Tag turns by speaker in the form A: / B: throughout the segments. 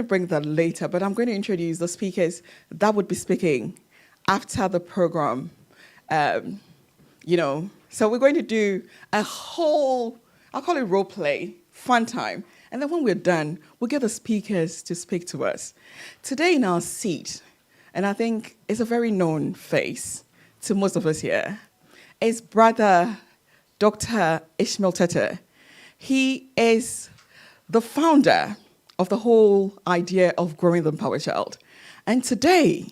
A: going to bring that later, but I'm going to introduce the speakers that would be speaking after the program. So we're going to do a whole, I'll call it role play, fun time. And then when we're done, we'll get the speakers to speak to us. Today in our seat, and I think it's a very known face to most of us here, is Brother Dr. Ishmael Tete. He is the founder of the whole idea of growing the Empowered Child. And today,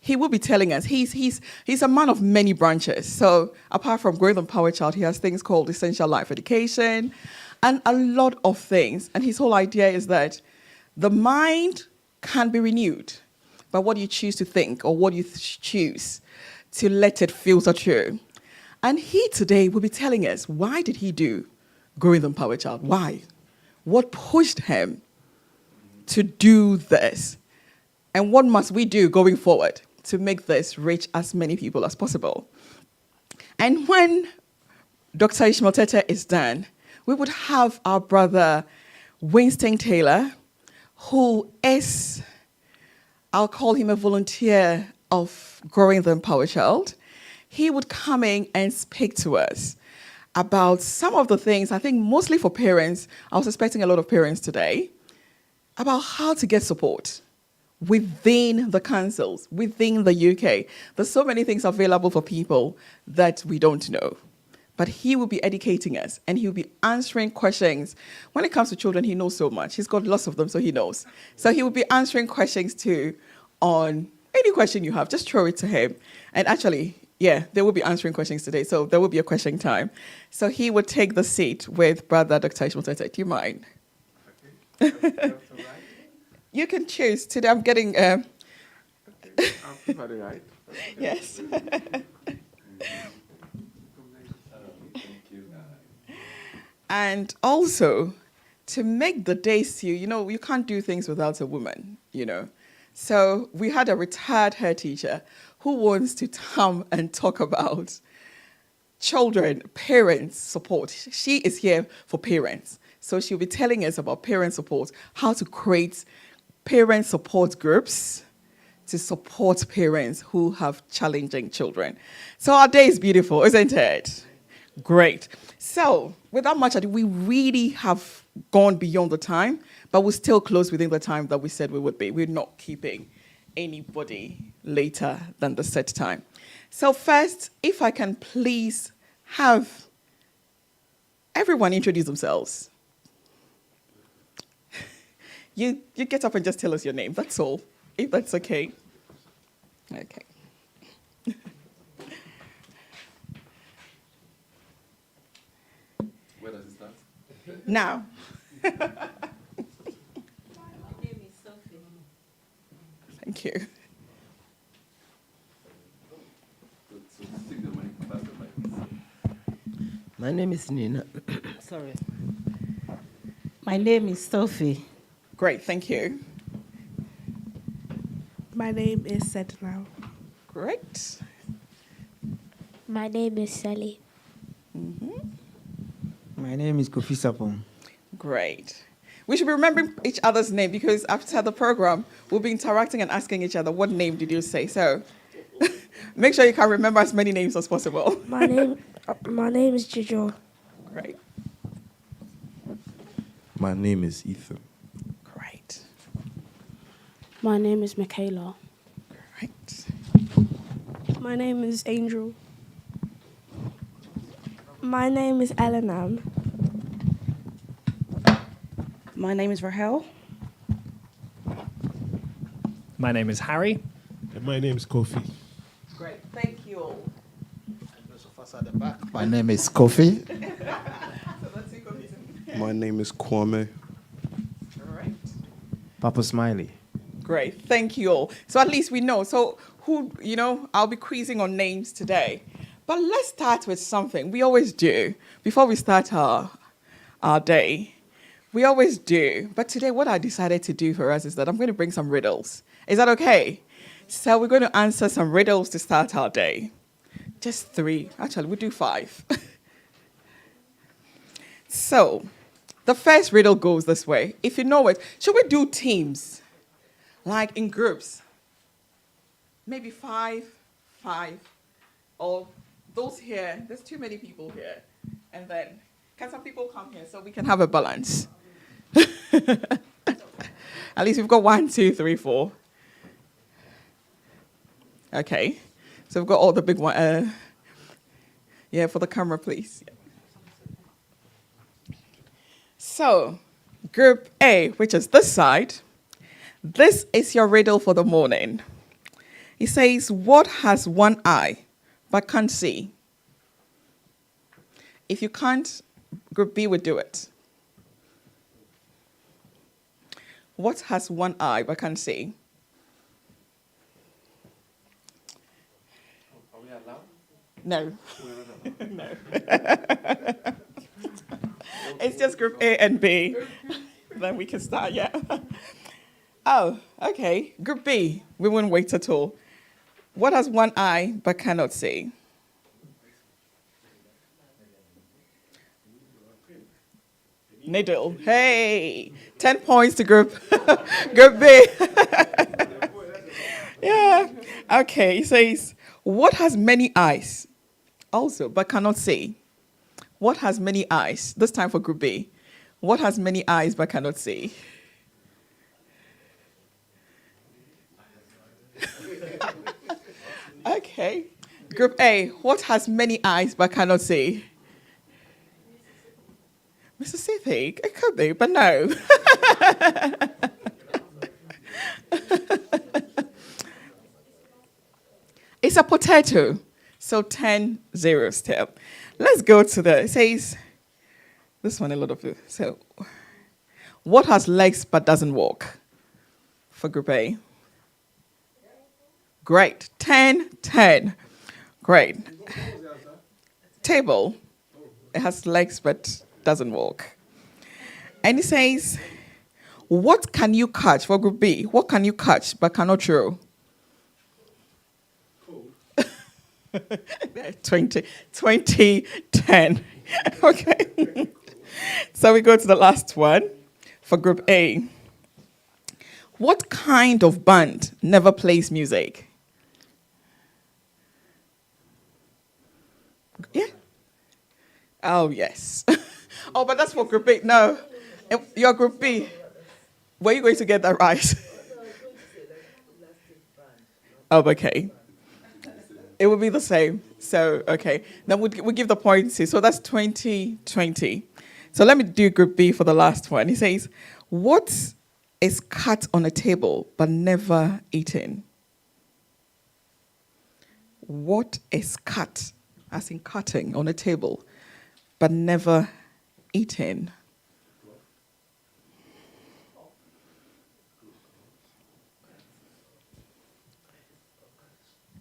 A: he will be telling us, he's a man of many branches. So apart from growing the Empowered Child, he has things called Essential Life Education and a lot of things. And his whole idea is that the mind can be renewed by what you choose to think or what you choose to let it filter through. And he today will be telling us, why did he do growing the Empowered Child? Why? What pushed him to do this? And what must we do going forward to make this reach as many people as possible? And when Dr. Ishmael Tete is done, we would have our brother Winston Taylor, who is, I'll call him a volunteer of growing the Empowered Child. He would come in and speak to us about some of the things, I think mostly for parents. I was expecting a lot of parents today, about how to get support within the councils, within the UK. There's so many things available for people that we don't know. But he will be educating us, and he will be answering questions. When it comes to children, he knows so much. He's got lots of them, so he knows. So he will be answering questions too on any question you have. Just throw it to him. And actually, yeah, they will be answering questions today, so there will be a question time. So he would take the seat with Brother Dr. Ishmael Tete. Do you mind? Okay. You can choose. Today I'm getting... I'll prefer the right. Yes. And also, to make the day suit, you can't do things without a woman, So we had a retired hair teacher who wants to come and talk about children, parents support. She is here for parents. So she'll be telling us about parent support, how to create parent support groups to support parents who have challenging children. So our day is beautiful, isn't it? Great. So without much ado, we really have gone beyond the time, but we're still close within the time that we said we would be. We're not keeping anybody later than the set time. So first, if I can please have everyone introduce themselves. You get up and just tell us your name, that's all, if that's okay. Okay.
B: Where does it start?
A: Now.
C: My name is Sophie.
A: Thank you.
B: So stick the mic, pass the mic.
D: My name is Nina.
C: Sorry. My name is Sophie.
A: Great, thank you.
E: My name is Sednal.
A: Great.
F: My name is Sally.
A: Mm-hmm.
D: My name is Kofi Sapon.
A: Great. We should be remembering each other's name because after the program, we'll be interacting and asking each other, what name did you say? So make sure you can remember as many names as possible.
F: My name is Jojo.
A: Great.
B: My name is Ethan.
A: Great.
F: My name is Michaela.
A: Great.
E: My name is Angel. My name is Elenam.
G: My name is Rahel.
H: My name is Harry.
I: And my name is Kofi.
A: Great. Thank you all.
D: Those of us at the back. My name is Kofi.
I: My name is Kwame.
A: All right.
D: Papa Smiley.
A: Great. Thank you all. So at least we know. So who, I'll be quizzing on names today. But let's start with something. We always do. Before we start our day, we always do. But today what I decided to do for us is that I'm going to bring some riddles. Is that okay? So we're going to answer some riddles to start our day. Just 3. Actually, we'll do 5. So The first riddle goes this way. If you know it, should we do teams? Like in groups? Maybe 5, 5. Or those here, there's too many people here. And then, can some people come here so we can have a balance? At least we've got 1, 2, 3, 4. Okay. So we've got all the big one. Yeah, for the camera, please. So, group A, which is this side, this is your riddle for the morning. It says, what has one eye but can't see? If you can't, group B would do it. What has one eye but can't see?
B: Are we allowed?
A: No.
B: No.
A: It's just group A and B. Then we can start, yeah. Oh, okay. Group B, we won't wait at all. What has one eye but cannot see? Needle. Hey, 10 points to group B. Yeah. Okay, it says, what has many eyes also but cannot see? What has many eyes? This time for group B. What has many eyes but cannot see? Okay. Group A. What has many eyes but cannot see? Mississippi. It could be, but no. It's a potato. So 10-0 still. Let's go to it says, this one a lot of it. So, what has legs but doesn't walk? For group A. Great. 10-10. Great. Table. It has legs but doesn't walk. And it says, what can you catch? For group B. What can you catch but cannot throw? 20-10. Okay. So we go to the last one for group A. What kind of band never plays music? Yeah. Oh, yes. Oh, but that's for group B. No. Your group B. Were you going to get that right? Oh, okay. It would be the same. So, okay. Then we'll give the points here. So that's 20-20. So let me do group B for the last one. He says, what is cut on a table but never eaten? What is cut, as in cutting, on a table but never eaten?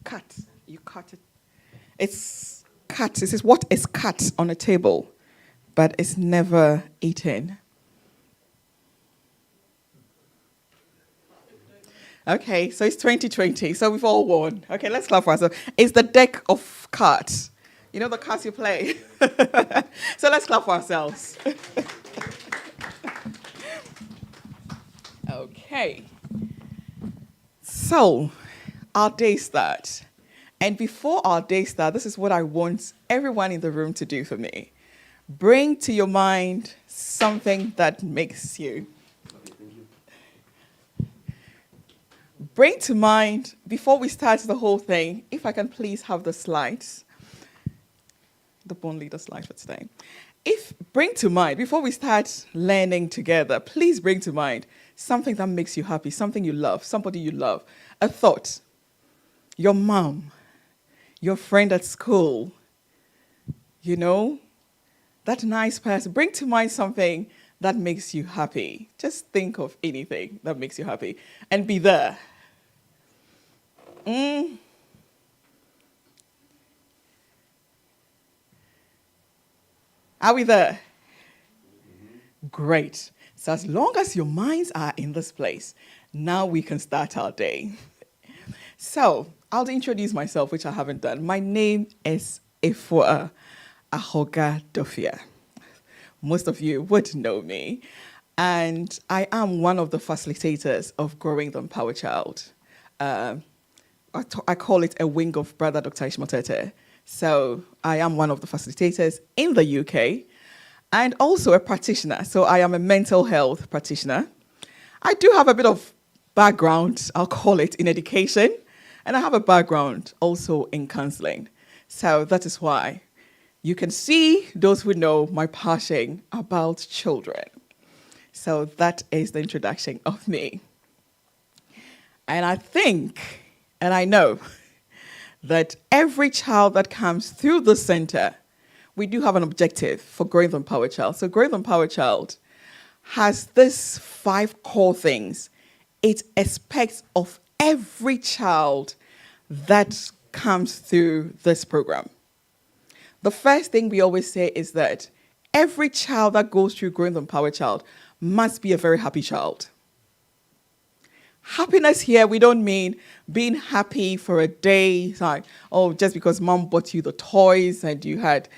A: Cut. You cut it. It's cut. It says, what is cut on a table, but it's never eaten? Okay, so it's 20-20. So we've all won. Okay, let's clap for ourselves. It's the deck of cards. You know the cards you play? So let's clap for ourselves. Okay. So our day starts. And before our day starts, this is what I want everyone in the room to do for me. Bring to your mind something that makes you. Bring to mind, before we start the whole thing, if I can please have the slides. The Born Leader slide for today. Bring to mind, before we start learning together, please bring to mind something that makes you happy, something you love, somebody you love, a thought, your mom, your friend at school, you know, that nice person. Bring to mind something that makes you happy. Just think of anything that makes you happy and be there. Are we there? Great. So as long as your minds are in this place, now we can start our day. So I'll introduce myself, which I haven't done. My name is Efua Ahoga Dofia. most of you would know me. And I am one of the facilitators of Growing the Empowered Child. I call it a wing of Brother Dr. Ishmael Tete. So I am one of the facilitators in the UK and also a practitioner. So I am a mental health practitioner. I do have a bit of background, I'll call it, in education, and I have a background also in counseling. So that is why you can see, those who know, my passion about children. So that is the introduction of me. And I think, and I know, that every child that comes through the center, we do have an objective for Growing the Empowered Child. So Growing the Empowered Child has these 5 core things it expects of every child that comes through this program. The first thing we always say is that every child that goes through Growing the Empowered Child must be a very happy child. Happiness here, we don't mean being happy for a day, like, oh, just because mom bought you the toys and you had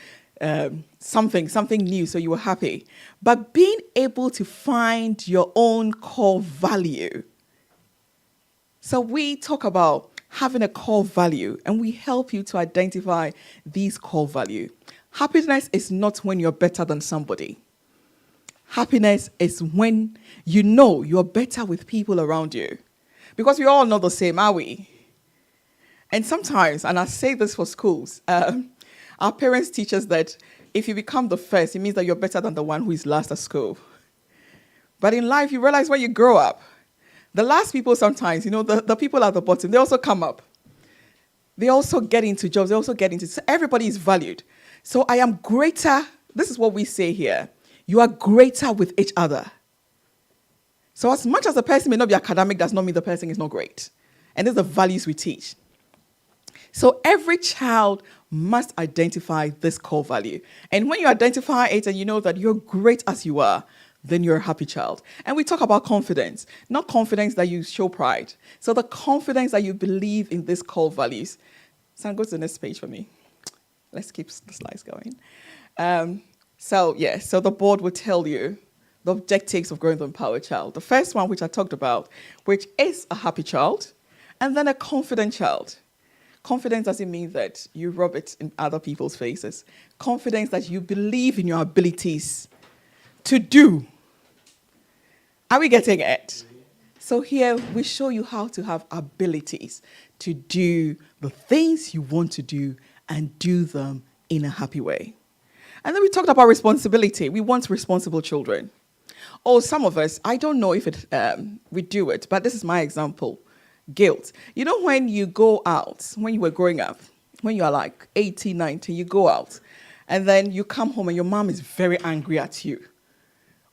A: something new, so you were happy. But being able to find your own core value. So we talk about having a core value, and we help you to identify these core value. Happiness is not when you're better than somebody. Happiness is when you know you're better with people around you. Because we all know the same, are we? And sometimes, and I say this for schools, our parents teach us that if you become the first, it means that you're better than the one who is last at school. But in life, you realize when you grow up, the last people sometimes, the people at the bottom, they also come up. They also get into jobs. They also get into, so everybody is valued. So I am greater. This is what we say here. You are greater with each other. So as much as a person may not be academic, does not mean the person is not great. And these are the values we teach. So every child must identify this core value. And when you identify it and you know that you're great as you are, then you're a happy child. And we talk about confidence, not confidence that you show pride. So the confidence that you believe in these core values. So go to the next page for me. Let's keep the slides going. So the board will tell you the objectives of Growing the Empowered Child. The first one, which I talked about, which is a happy child, and then a confident child. Confidence doesn't mean that you rub it in other people's faces. Confidence that you believe in your abilities to do. Are we getting it? So here we show you how to have abilities to do the things you want to do and do them in a happy way. And then we talked about responsibility. We want responsible children. Oh, some of us, I don't know if we do it, but this is my example. Guilt. You know, when you go out, when you were growing up, when you are like 18, 19, you go out, and then you come home and your mom is very angry at you.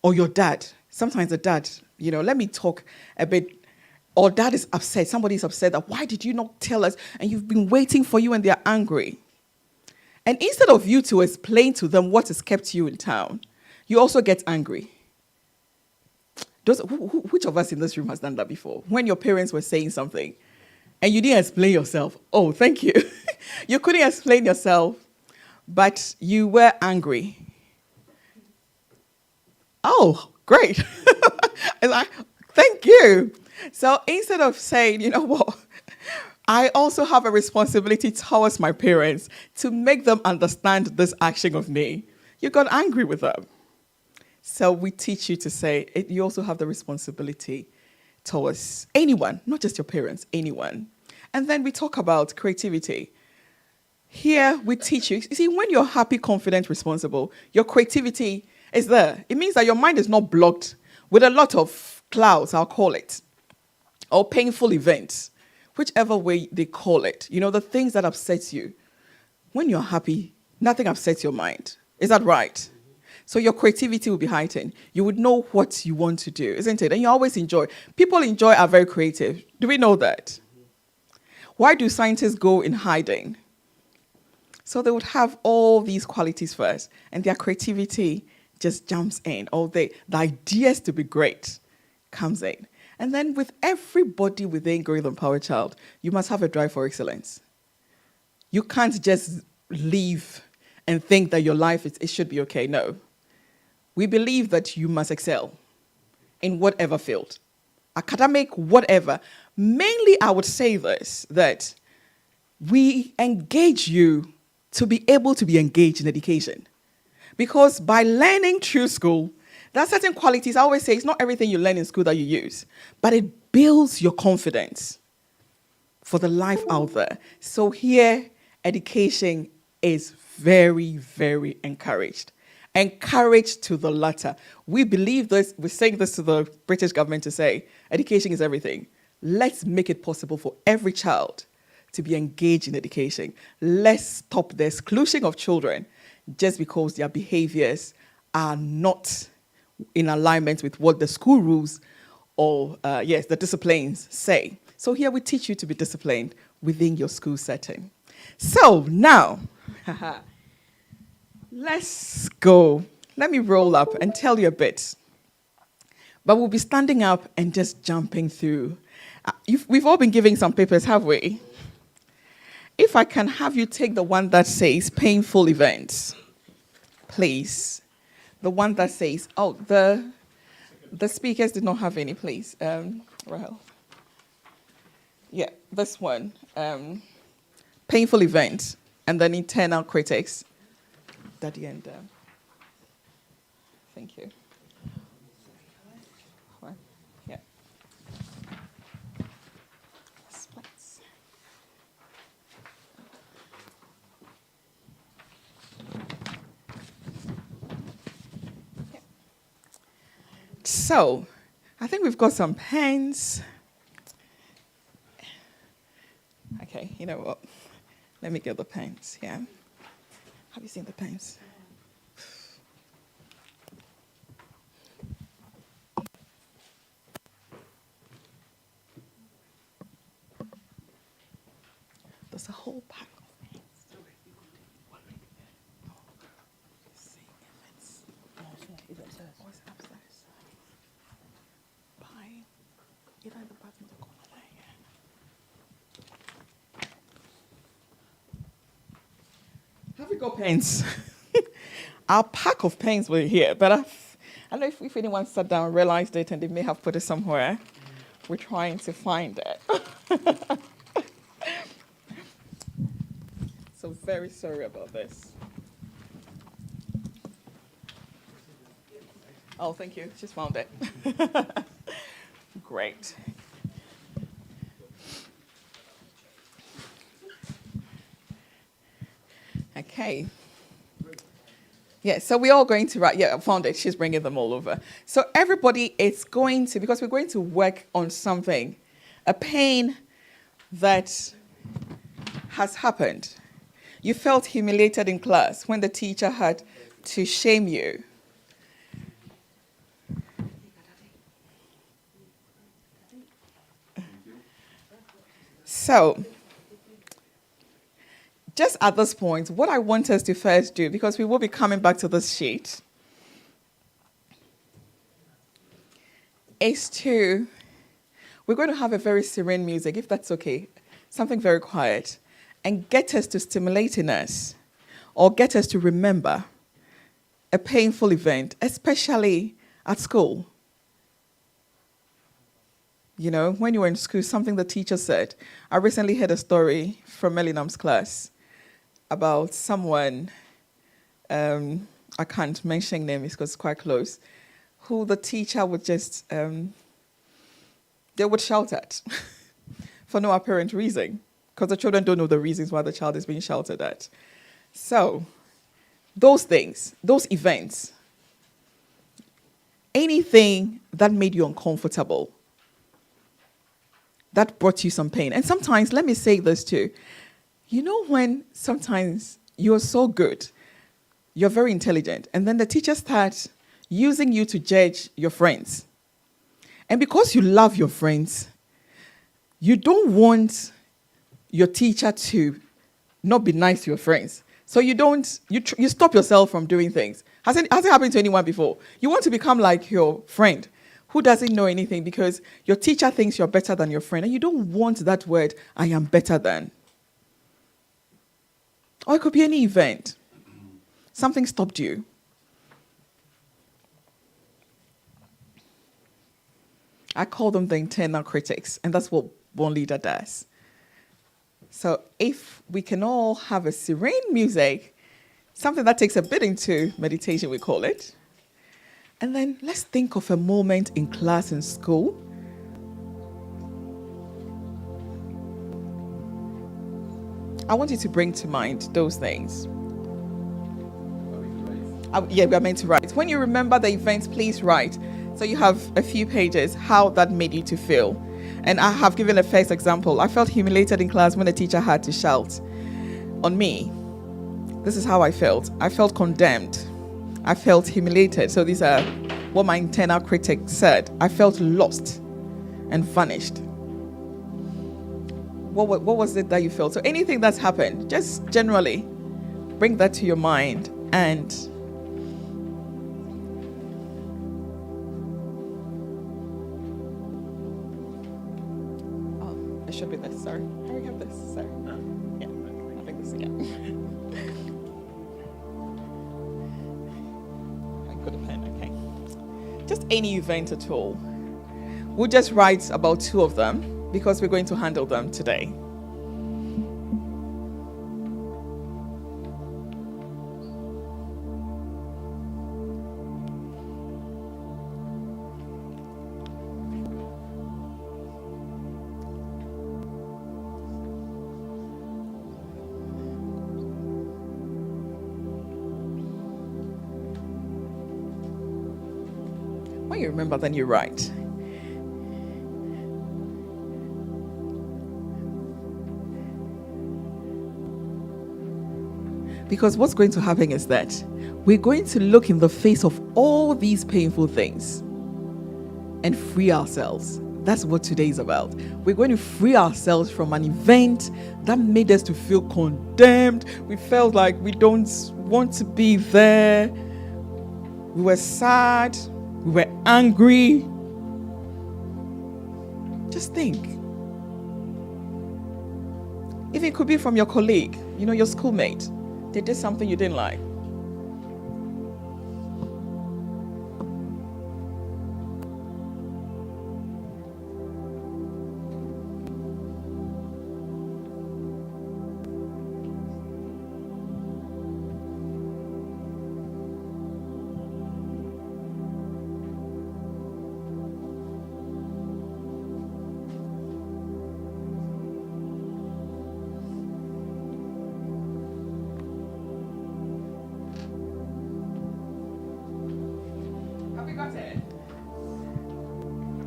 A: Or your dad. Sometimes the dad, let me talk a bit. Or dad is upset. Somebody is upset that, why did you not tell us? And you've been waiting for you and they're angry. And instead of you to explain to them what has kept you in town, you also get angry. Which of us in this room has done that before? When your parents were saying something and you didn't explain yourself. Oh, thank you. You couldn't explain yourself, but you were angry. Oh, great. It's like, thank you. So instead of saying, you know what, I also have a responsibility towards my parents to make them understand this action of me, you got angry with them. So we teach you to say, you also have the responsibility towards anyone, not just your parents, anyone. And then we talk about creativity. Here we teach you see, when you're happy, confident, responsible, your creativity is there. It means that your mind is not blocked with a lot of clouds, I'll call it, or painful events, whichever way they call it. The things that upset you. When you're happy, nothing upsets your mind. Is that right? So your creativity will be heightened. You would know what you want to do, isn't it? And you always enjoy. People are very creative. Do we know that? Why do scientists go in hiding? So they would have all these qualities first, and their creativity just jumps in. The ideas to be great comes in. And then with everybody within Growing the Empowered Child, you must have a drive for excellence. You can't just live and think that your life, it should be okay. No. we believe that you must excel in whatever field, academic, whatever. Mainly, I would say this, that we engage you to be able to be engaged in education. Because by learning through school, there are certain qualities. I always say it's not everything you learn in school that you use, but it builds your confidence for the life out there. So here, education is very, very encouraged. Encouraged to the latter. We believe this, we're saying this to the British government to say, education is everything. Let's make it possible for every child to be engaged in education. Let's stop the exclusion of children just because their behaviors are not in alignment with what the school rules or, the disciplines say. So here we teach you to be disciplined within your school setting. So now, let's go. Let me roll up and tell you a bit. But we'll be standing up and just jumping through. We've all been giving some papers, have we? If I can have you take the one that says painful events, please. The one that says, the speakers did not have any, please. Rahel. Yeah, this one. Painful event, and then internal critics. Daddy and thank you. Yeah. So, I think we've got some pens. Okay, you know what? Let me get the pens, yeah? Have you seen the pens? There's a whole pack of pens. Oh, it's upstairs. Bye. You know the button to go there, yeah. Have we got pens? Our pack of pens were here, but I don't know if anyone sat down and realized it and they may have put it somewhere. We're trying to find it. So very sorry about this. Oh, thank you. Just found it. Great. Okay. Yeah, so we're all going to write. Yeah, I found it. She's bringing them all over. So everybody is going to, because we're going to work on something, a pain that has happened. You felt humiliated in class when the teacher had to shame you. So, just at this point, what I want us to first do, because we will be coming back to this sheet, is we're going to have a very serene music, if that's okay, something very quiet, and get us to stimulate in us, or get us to remember a painful event, especially at school. You know, when you were in school, something the teacher said. I recently heard a story from Melinam's class about someone, I can't mention names because it's quite close, who the teacher would just, they would shout at for no apparent reason, because the children don't know the reasons why the child is being shouted at. So, those things, those events, anything that made you uncomfortable, that brought you some pain. And sometimes, let me say this too, you know when sometimes you're so good, you're very intelligent, and then the teacher starts using you to judge your friends. And because you love your friends, you don't want your teacher to not be nice to your friends. So you stop yourself from doing things. Has it happened to anyone before? You want to become like your friend who doesn't know anything because your teacher thinks you're better than your friend, and you don't want that word, I am better than. Or it could be any event. Something stopped you. I call them the internal critics, and that's what Born Leader does. So if we can all have a serene music, something that takes a bit into meditation, we call it. And then let's think of a moment in class and school. I want you to bring to mind those things. Yeah, we are meant to write. When you remember the events, please write. So you have a few pages, how that made you to feel. And I have given a first example. I felt humiliated in class when the teacher had to shout on me. This is how I felt. I felt condemned. I felt humiliated. So these are what my internal critic said. I felt lost and vanished. What was it that you felt? So anything that's happened, just generally bring that to your mind and it should be this, sorry. Harry, have this, sorry. Yeah, I think this, yeah. I got a pen, okay. Just any event at all. We'll just write about 2 of them because we're going to handle them today. When you remember, then you write. Because what's going to happen is that we're going to look in the face of all these painful things and free ourselves. That's what today is about. We're going to free ourselves from an event that made us to feel condemned. We felt like we don't want to be there. We were sad. We were angry. Just think. If it could be from your colleague, your schoolmate, they did something you didn't like.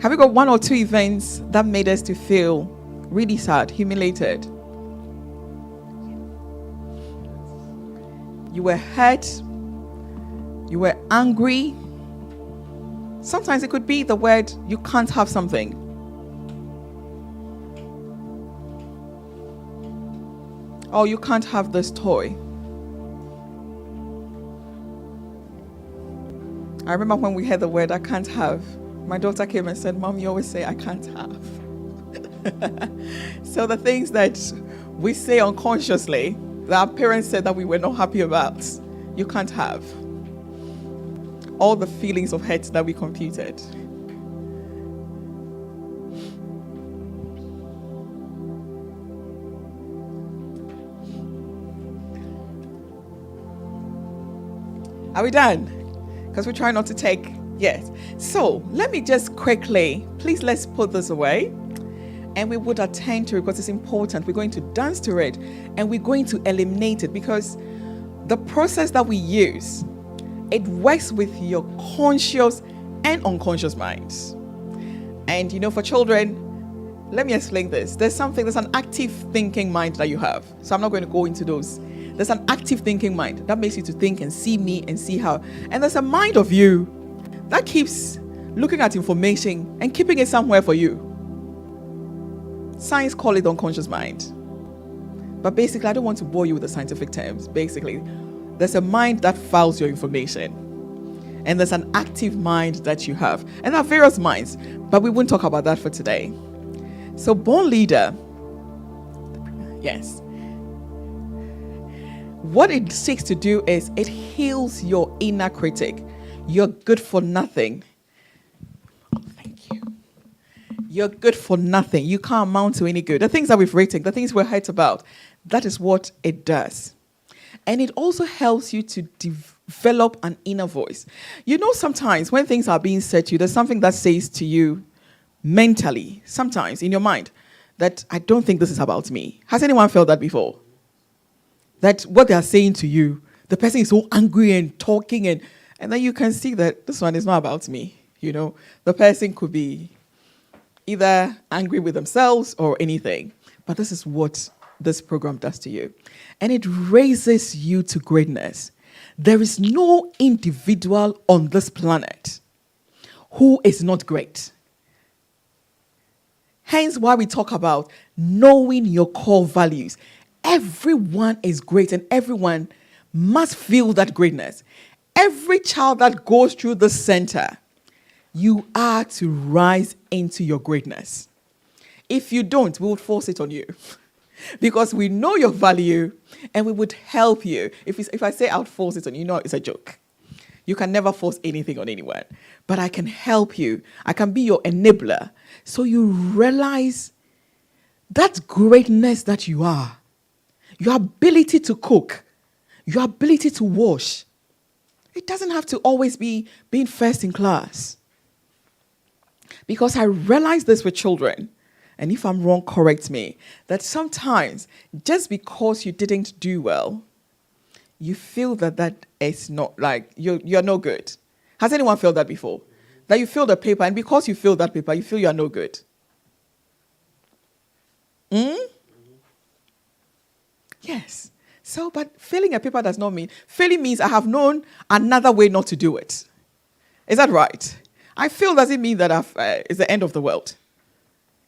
A: Have you got 1 or 2 events that made us to feel really sad, humiliated? You were hurt. You were angry. Sometimes it could be the word, you can't have something. Or you can't have this toy. I remember when we heard the word, I can't have. My daughter came and said, Mom, you always say I can't have. So the things that we say unconsciously, that our parents said that we were not happy about, you can't have. All the feelings of hurt that we computed. Are we done? Because we try not to take. Yes. So let me just quickly, please let's put this away and we would attend to it because it's important. We're going to dance to it and we're going to eliminate it because the process that we use, it works with your conscious and unconscious minds. And for children, let me explain this. There's an active thinking mind that you have. So I'm not going to go into those. There's an active thinking mind that makes you to think and see me and see how. And there's a mind of you that keeps looking at information and keeping it somewhere for you. Science call it unconscious mind. But basically, I don't want to bore you with the scientific terms. Basically, there's a mind that files your information. And there's an active mind that you have. And there are various minds, but we won't talk about that for today. So Born Leader, yes. What it seeks to do is it heals your inner critic. You're good for nothing. Oh, thank you. You're good for nothing. You can't amount to any good. The things that we've written, the things we're hurt about, that is what it does. And it also helps you to develop an inner voice. You know, sometimes when things are being said to you, there's something that says to you mentally, sometimes in your mind, that I don't think this is about me. Has anyone felt that before? That what they are saying to you, the person is so angry and talking, and then you can see that this one is not about me. You know, the person could be either angry with themselves or anything. But this is what this program does to you. And it raises you to greatness. There is no individual on this planet who is not great. Hence why we talk about knowing your core values. Everyone is great and everyone must feel that greatness. Every child that goes through the center, you are to rise into your greatness. If you don't, we would force it on you. Because we know your value and we would help you. If I say I would force it on you, it's a joke. You can never force anything on anyone. But I can help you. I can be your enabler. So you realize that greatness that you are, your ability to cook, your ability to wash, it doesn't have to always be being first in class. Because I realize this with children, and if I'm wrong, correct me, that sometimes just because you didn't do well, you feel that is not like, you're no good. Has anyone felt that before? That you fill the paper, and because you fill that paper, you feel you're no good. Yes. So, but filling a paper does not mean, failing means I have known another way not to do it. Is that right? I feel doesn't mean that it's the end of the world.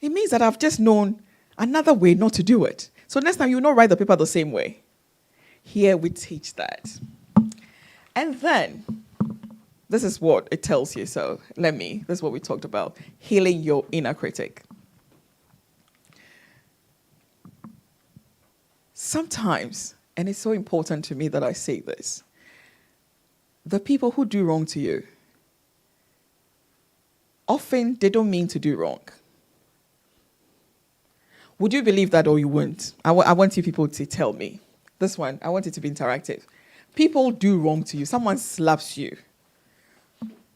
A: It means that I've just known another way not to do it. So next time you will not write the paper the same way. Here we teach that. And then, this is what it tells you. So this is what we talked about. Healing your inner critic. Sometimes, and it's so important to me that I say this, the people who do wrong to you, often they don't mean to do wrong. Would you believe that or you wouldn't? I want you people to tell me. This one, I want it to be interactive. People do wrong to you. Someone slaps you.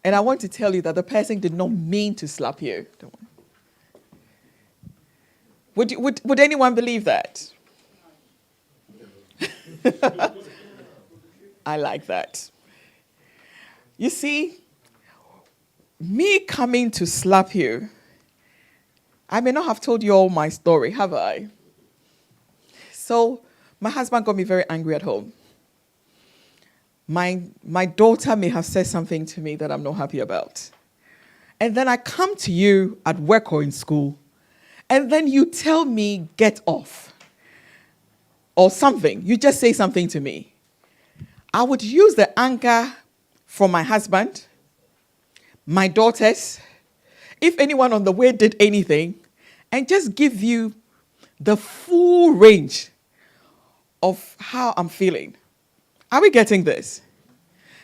A: And I want to tell you that the person did not mean to slap you. Would anyone believe that? I like that. You see, me coming to slap you, I may not have told you all my story, have I? So, my husband got me very angry at home. My daughter may have said something to me that I'm not happy about. And then I come to you at work or in school, and then you tell me, get off. Or something. You just say something to me. I would use the anger from my husband, my daughters, if anyone on the way did anything, and just give you the full range of how I'm feeling. Are we getting this?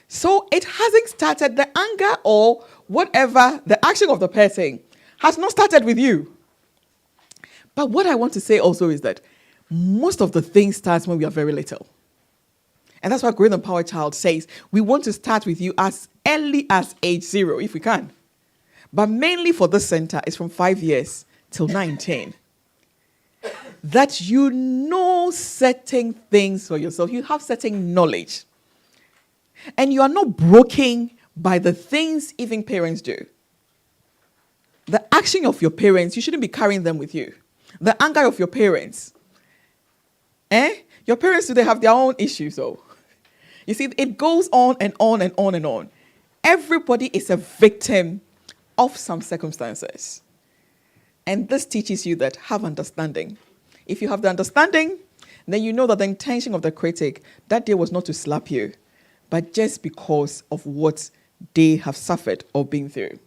A: So it hasn't started, the anger or whatever, the action of the person has not started with you. But what I want to say also is that most of the things starts when we are very little. And that's why Growing Empowered Child says we want to start with you as early as age 0, if we can. But mainly for this center, it's from 5 years till 19. That you know certain things for yourself. You have certain knowledge. And you are not broken by the things even parents do. The action of your parents, you shouldn't be carrying them with you. The anger of your parents. Your parents, do they have their own issues, though? You see, it goes on and on and on and on. Everybody is a victim of some circumstances. And this teaches you that have understanding. If you have the understanding, then you know that the intention of the critic that day was not to slap you, but just because of what they have suffered or been through.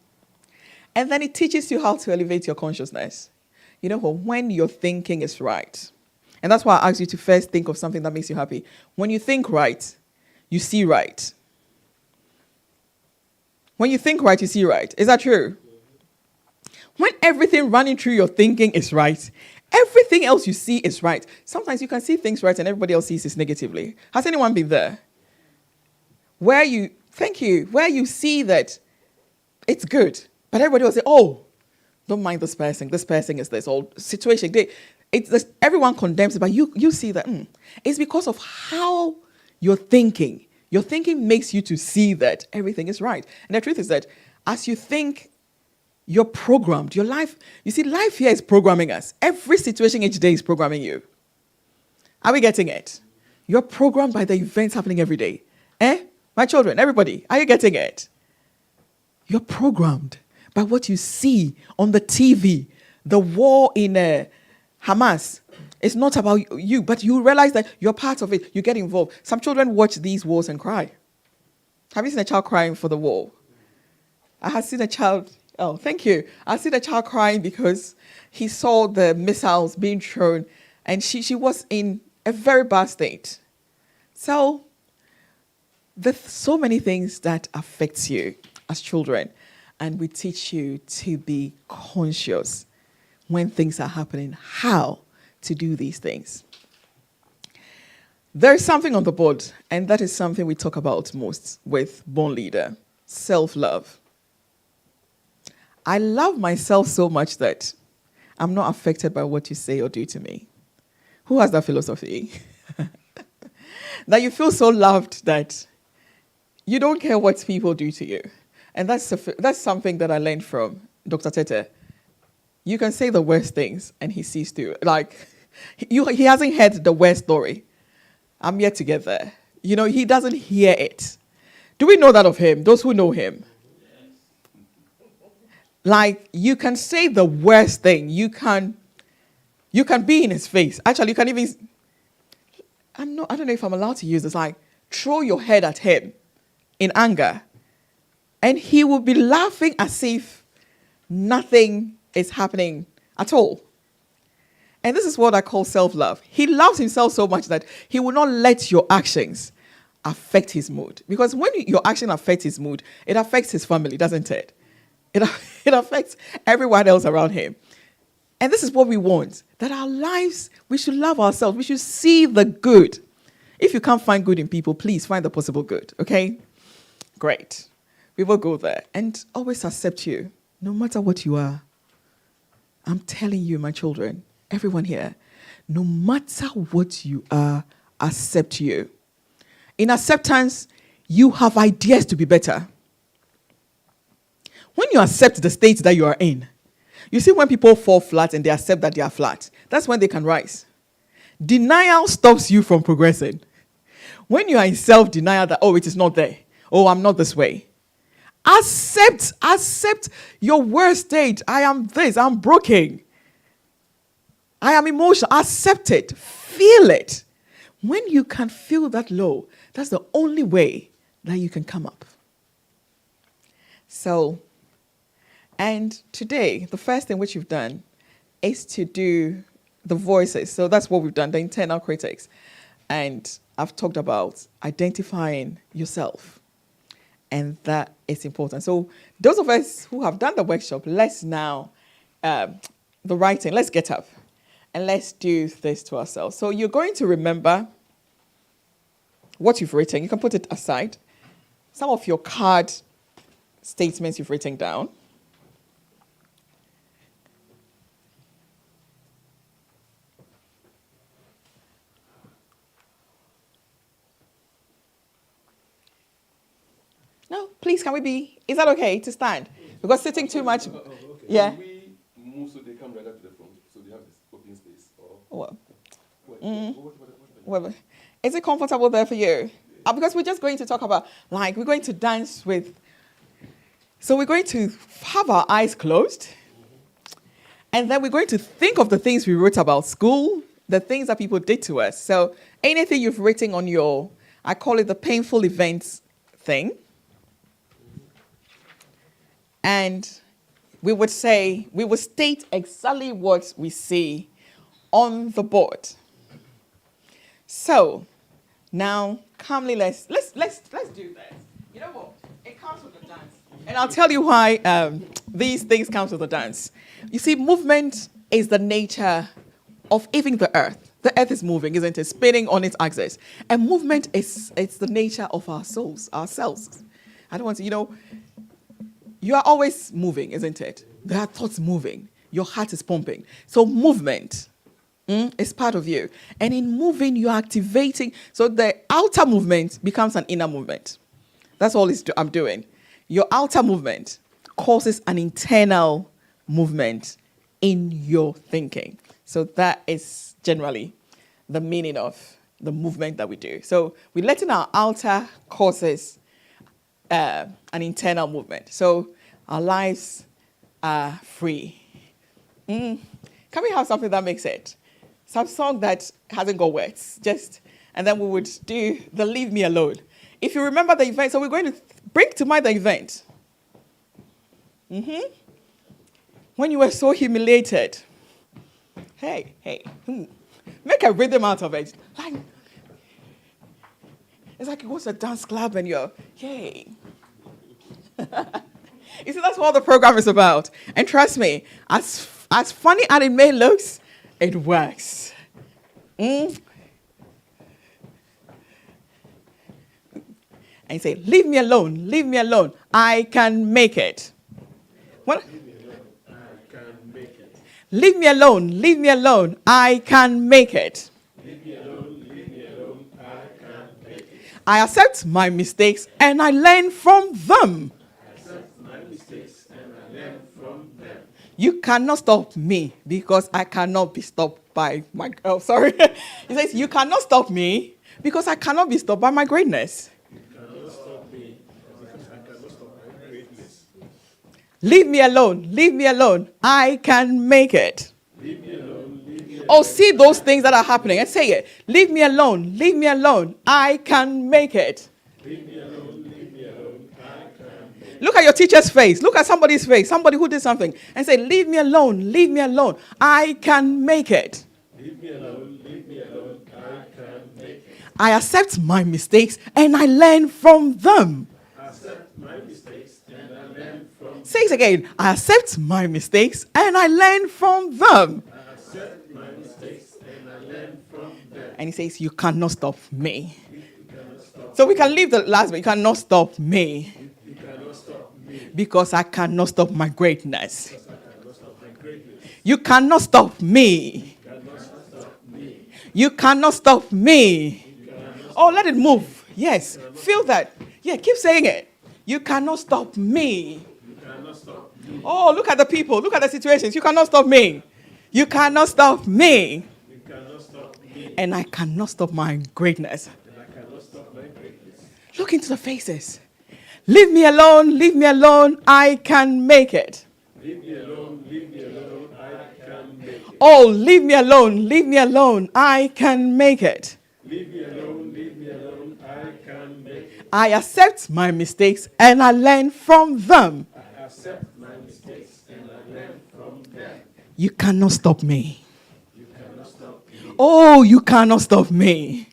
A: And then it teaches you how to elevate your consciousness. You know, when your thinking is right. And that's why I asked you to first think of something that makes you happy. When you think right, you see right. When you think right, you see right. Is that true? When everything running through your thinking is right, everything else you see is right. Sometimes you can see things right and everybody else sees it negatively. Has anyone been there? Where you see that it's good, but everybody will say, oh, don't mind this person is this, or situation. Everyone condemns it, but you see that it's because of how you're thinking. Your thinking makes you to see that everything is right. And the truth is that as you think, you're programmed. Your life, you see, life here is programming us. Every situation each day is programming you. Are we getting it? You're programmed by the events happening every day. My children, everybody, are you getting it? You're programmed by what you see on the TV. The war in Hamas. It's not about you, but you realize that you're part of it. You get involved. Some children watch these wars and cry. Have you seen a child crying for the war? I have seen a child, oh, thank you. I've seen a child crying because he saw the missiles being thrown and she was in a very bad state. So there's so many things that affects you as children, and we teach you to be conscious when things are happening, how to do these things. There is something on the board, and that is something we talk about most with Born Leader, self-love. I love myself so much that I'm not affected by what you say or do to me. Who has that philosophy? That you feel so loved that you don't care what people do to you. And that's something that I learned from Dr. Tete. You can say the worst things and he sees through it. Like, he hasn't heard the worst story. I'm yet to get there. You know, he doesn't hear it. Do we know that of him? Those who know him. Like, you can say the worst thing. You can be in his face. Actually, you can even, I don't know if I'm allowed to use this, like, throw your head at him in anger. And he will be laughing as if nothing is happening at all. And this is what I call self-love. He loves himself so much that he will not let your actions affect his mood. Because when your action affects his mood, it affects his family, doesn't it? It affects everyone else around him. And this is what we want, that our lives, we should love ourselves. We should see the good. If you can't find good in people, please find the possible good, okay? Great. We will go there and always accept you, no matter what you are. I'm telling you, my children, everyone here, no matter what you are, accept you. In acceptance, you have ideas to be better. When you accept the state that you are in, you see when people fall flat and they accept that they are flat, that's when they can rise. Denial stops you from progressing. When you are in self-denial that, oh, it is not there. Oh, I'm not this way. Accept your worst state. I am this, I'm broken. I am emotional. Accept it. Feel it. When you can feel that low, that's the only way that you can come up. So, and today, the first thing which you've done is to do the voices. So that's what we've done, the internal critics. And I've talked about identifying yourself. And that is important. So those of us who have done the workshop, let's now, the writing, let's get up. And let's do this to ourselves. So you're going to remember what you've written. You can put it aside. Some of your card statements you've written down. No, please, can we be? Is that okay to stand? Because sitting too much.
B: Okay.
A: Yeah.
B: Can we move so they come right up to the front, so they have this open space? Or
A: Well,
B: what?
A: is it comfortable there for you? Because we're just going to talk about, like, we're going to dance with. So we're going to have our eyes closed. And then we're going to think of the things we wrote about school, the things that people did to us. So anything you've written on your, I call it the painful events thing. And we would state exactly what we see on the board. So now calmly let's do this. You know what? It comes with the dance. And I'll tell you why these things come to the dance. You see, movement is the nature of even the earth. The earth is moving, isn't it? Spinning on its axis. And movement is it's the nature of our souls, ourselves. I don't want to, you are always moving, isn't it? There are thoughts moving. Your heart is pumping. So movement is part of you. And in moving, you're activating. So the outer movement becomes an inner movement. That's all I'm doing. Your outer movement causes an internal movement in your thinking. So that is generally the meaning of the movement that we do. So we're letting our outer causes an internal movement. So our lives are free. Can we have something that makes it? Some song that hasn't got words. And then we would do the Leave Me Alone. If you remember the event, so we're going to bring to mind the event. When you were so humiliated. Hey. Make a rhythm out of it. It's like it was a dance club and you're, yay. You see, that's what the program is about. And trust me, as funny as it may look, it works. And you say, leave me alone, I can make it. What? Leave me alone, I can make it. I accept my mistakes and I learn from them. You cannot stop me because I cannot be stopped by my... Oh, sorry. He says, you cannot stop me because I cannot be stopped by my greatness. Leave me alone, I can make it. Oh, see those things that are happening and say it. Leave me alone, I can make it. Look at your teacher's face. Look at somebody's face, somebody who did something, and say, leave me alone, I can make it. I accept my mistakes and I learn from them. Say it again. I accept my mistakes and I learn from them. And he says, you cannot stop me. So we can leave the last bit. You cannot stop me. Because I cannot stop my greatness. You cannot stop me. You cannot stop me. Oh, let it move. Yes. Feel that. Yeah, keep saying it. You cannot stop me. Oh, look at the people. Look at the situations. You cannot stop me. You cannot stop me. And I cannot stop my greatness. Look into the faces. Leave me alone, I can make it. Oh, leave me alone, I can make it. I accept my mistakes and I learn from them. You cannot stop me. Oh, you cannot stop me.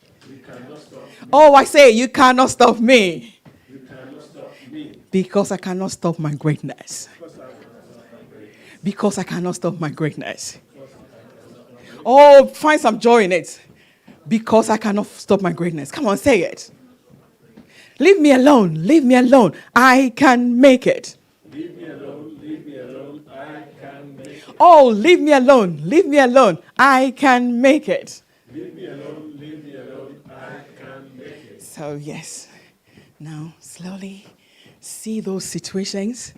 A: Oh, I say, you cannot stop me. Because I cannot stop my greatness. Because I cannot stop my greatness. Oh, find some joy in it. Because I cannot stop my greatness. Come on, say it. Leave me alone, I can make it. Oh, leave me alone, I can make it. So, yes. Now, slowly see those situations.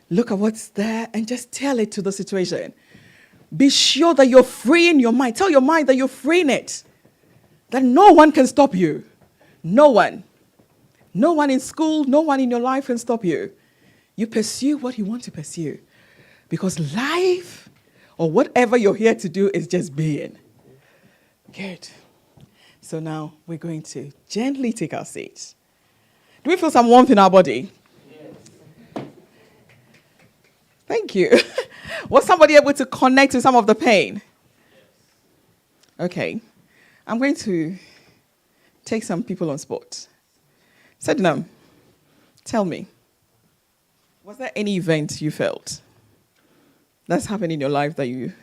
A: Look at what's there and just tell it to the situation. Be sure that you're freeing your mind. Tell your mind that you're freeing it. That no one can stop you. No one. No one in school, no one in your life can stop you. You pursue what you want to pursue. Because life, or whatever you're here to do, is just being. Good. So now we're going to gently take our seats. Do we feel some warmth in our body? Yes. Thank you. Was somebody able to connect to some of the pain? Okay. I'm going to take some people on spot. Sednam, tell me. Was there any event you felt that's happened in your life that you...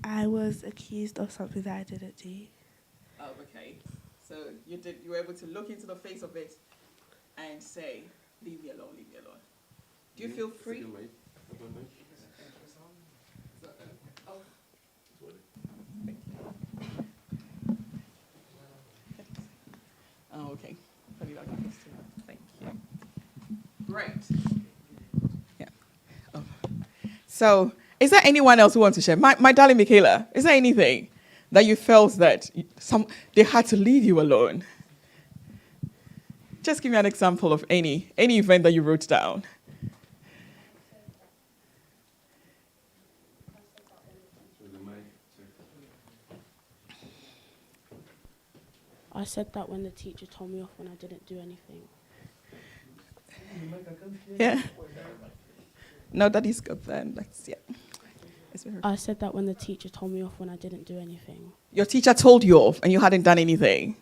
E: I was accused of something that I didn't do.
A: Oh, okay. So you were able to look into the face of it and say, leave me alone, leave me alone. Do you feel free?
B: Second mic. Second mic.
A: Oh, okay. Thank you. Great. Yeah. Oh. So, is there anyone else who wants to share? My darling Michaela, is there anything that you felt that they had to leave you alone? Just give me an example of any event that you wrote down.
B: With the mic.
F: I said that when the teacher told me off when I didn't do anything.
A: Yeah. No, Daddy's got that. Let's, yeah.
F: I said that when the teacher told me off when I didn't do anything.
A: Your teacher told you off and you hadn't done anything.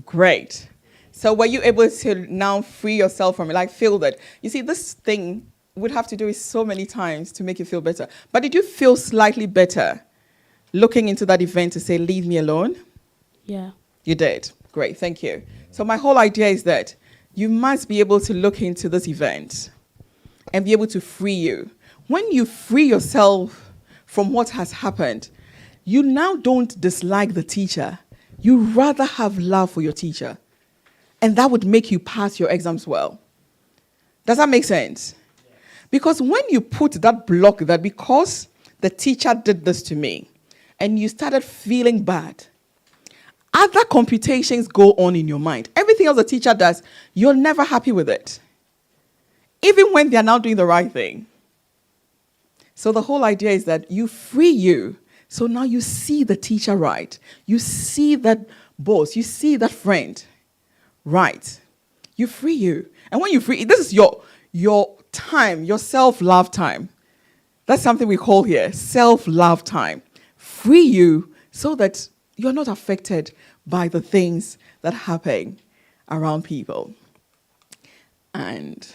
A: Great. So were you able to now free yourself from it? Like feel that, you see, this thing would have to do it so many times to make you feel better. But did you feel slightly better looking into that event to say, leave me alone?
F: Yeah.
A: You did. Great. Thank you. So my whole idea is that you must be able to look into this event and be able to free you. When you free yourself from what has happened, you now don't dislike the teacher. You rather have love for your teacher. And that would make you pass your exams well. Does that make sense? Because when you put that block that because the teacher did this to me, and you started feeling bad, other computations go on in your mind. Everything else the teacher does, you're never happy with it. Even when they're now doing the right thing. So the whole idea is that you free you. So now you see the teacher right. You see that boss. You see that friend right. You free you. And when you free, this is your time, your self-love time. That's something we call here self-love time. Free you so that you're not affected by the things that happen around people. And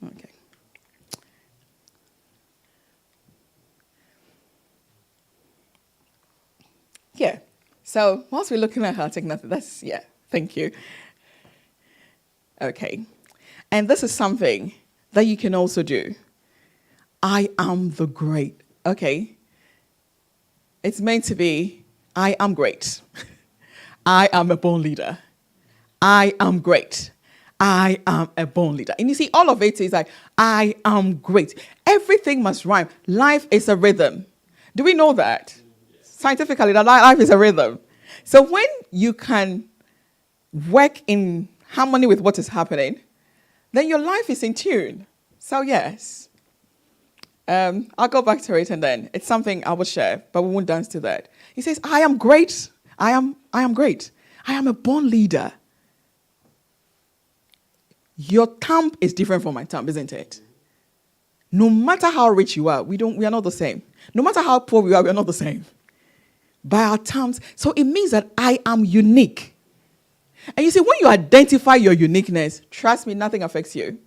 A: okay. Yeah. So whilst we're looking at her, take nothing. That's, yeah, thank you. Okay. And this is something that you can also do. I am the great. Okay. It's meant to be, I am great. I am a born leader. I am great. I am a born leader. And you see, all of it is like, I am great. Everything must rhyme. Life is a rhythm. Do we know that? Scientifically, that life is a rhythm. So when you can work in harmony with what is happening, then your life is in tune. So yes. I'll go back to it and then it's something I will share, but we won't dance to that. He says, I am great. I am great. I am a born leader. Your thumb is different from my thumb, isn't it? No matter how rich you are, we are not the same. No matter how poor we are not the same. By our terms. So it means that I am unique. And you see, when you identify your uniqueness, trust me, nothing affects you.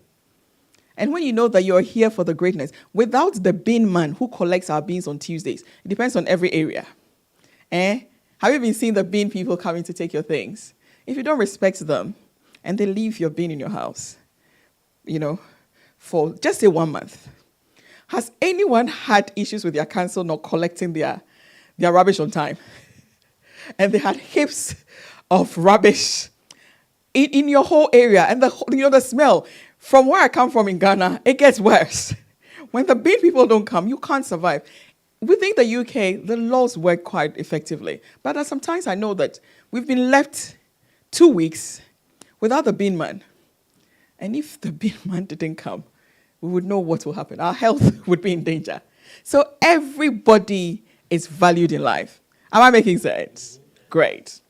A: And when you know that you're here for the greatness, without the bin man who collects our beans on Tuesdays, it depends on every area. Have you been seeing the bin people coming to take your things? If you don't respect them, and they leave your bin in your house, for just say 1 month, has anyone had issues with their council not collecting their rubbish on time? And they had heaps of rubbish in your whole area, and the smell. From where I come from in Ghana, it gets worse. When the bin people don't come, you can't survive. Within the UK, the laws work quite effectively. But sometimes I know that we've been left 2 weeks without the bin man. And if the bin man didn't come, we would know what will happen. Our health would be in danger. So everybody is valued in life. Am I making sense? Great.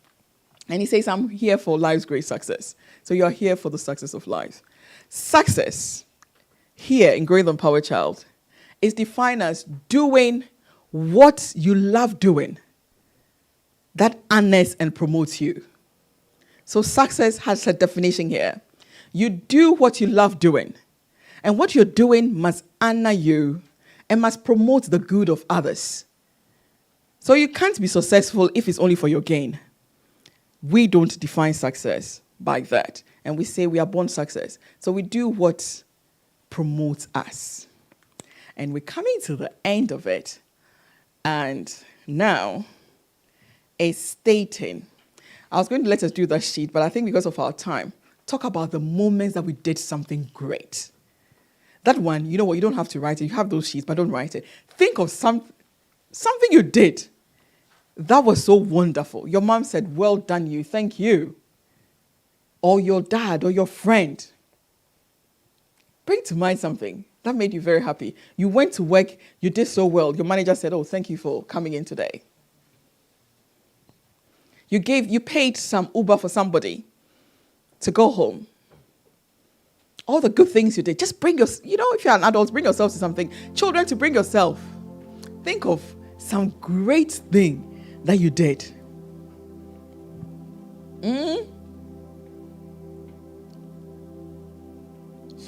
A: And he says, I'm here for life's great success. So you're here for the success of life. Success here in Growing the Empowered Child is defined as doing what you love doing that honors and promotes you. So success has a definition here. You do what you love doing, and what you're doing must honor you and must promote the good of others. So you can't be successful if it's only for your gain. We don't define success by that, and we say we are born success. So we do what promotes us. And we're coming to the end of it. And now, it's stating, I was going to let us do the sheet, but I think because of our time, talk about the moments that we did something great. That one, you know what, you don't have to write it. You have those sheets, but don't write it. Think of something you did that was so wonderful. Your mom said, well done you, thank you. Or your dad or your friend. Bring to mind something that made you very happy. You went to work, you did so well. Your manager said, oh, thank you for coming in today. You paid some Uber for somebody to go home. All the good things you did. Just bring if you're an adult, bring yourself to something. Children, to bring yourself. Think of some great thing that you did.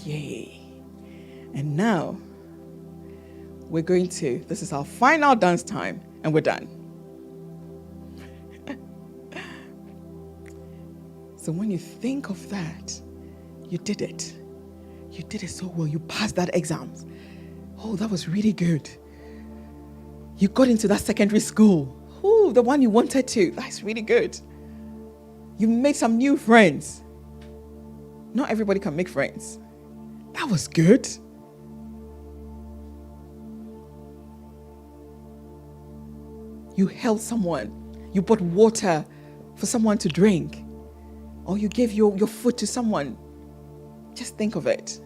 A: Yay. And now, this is our final dance time, and we're done. So when you think of that, you did it. You did it so well. You passed that exam. Oh, that was really good. You got into that secondary school. Oh, the one you wanted to. That's really good. You made some new friends. Not everybody can make friends. That was good. You helped someone. You bought water for someone to drink. Or you gave your food to someone. Just think of it.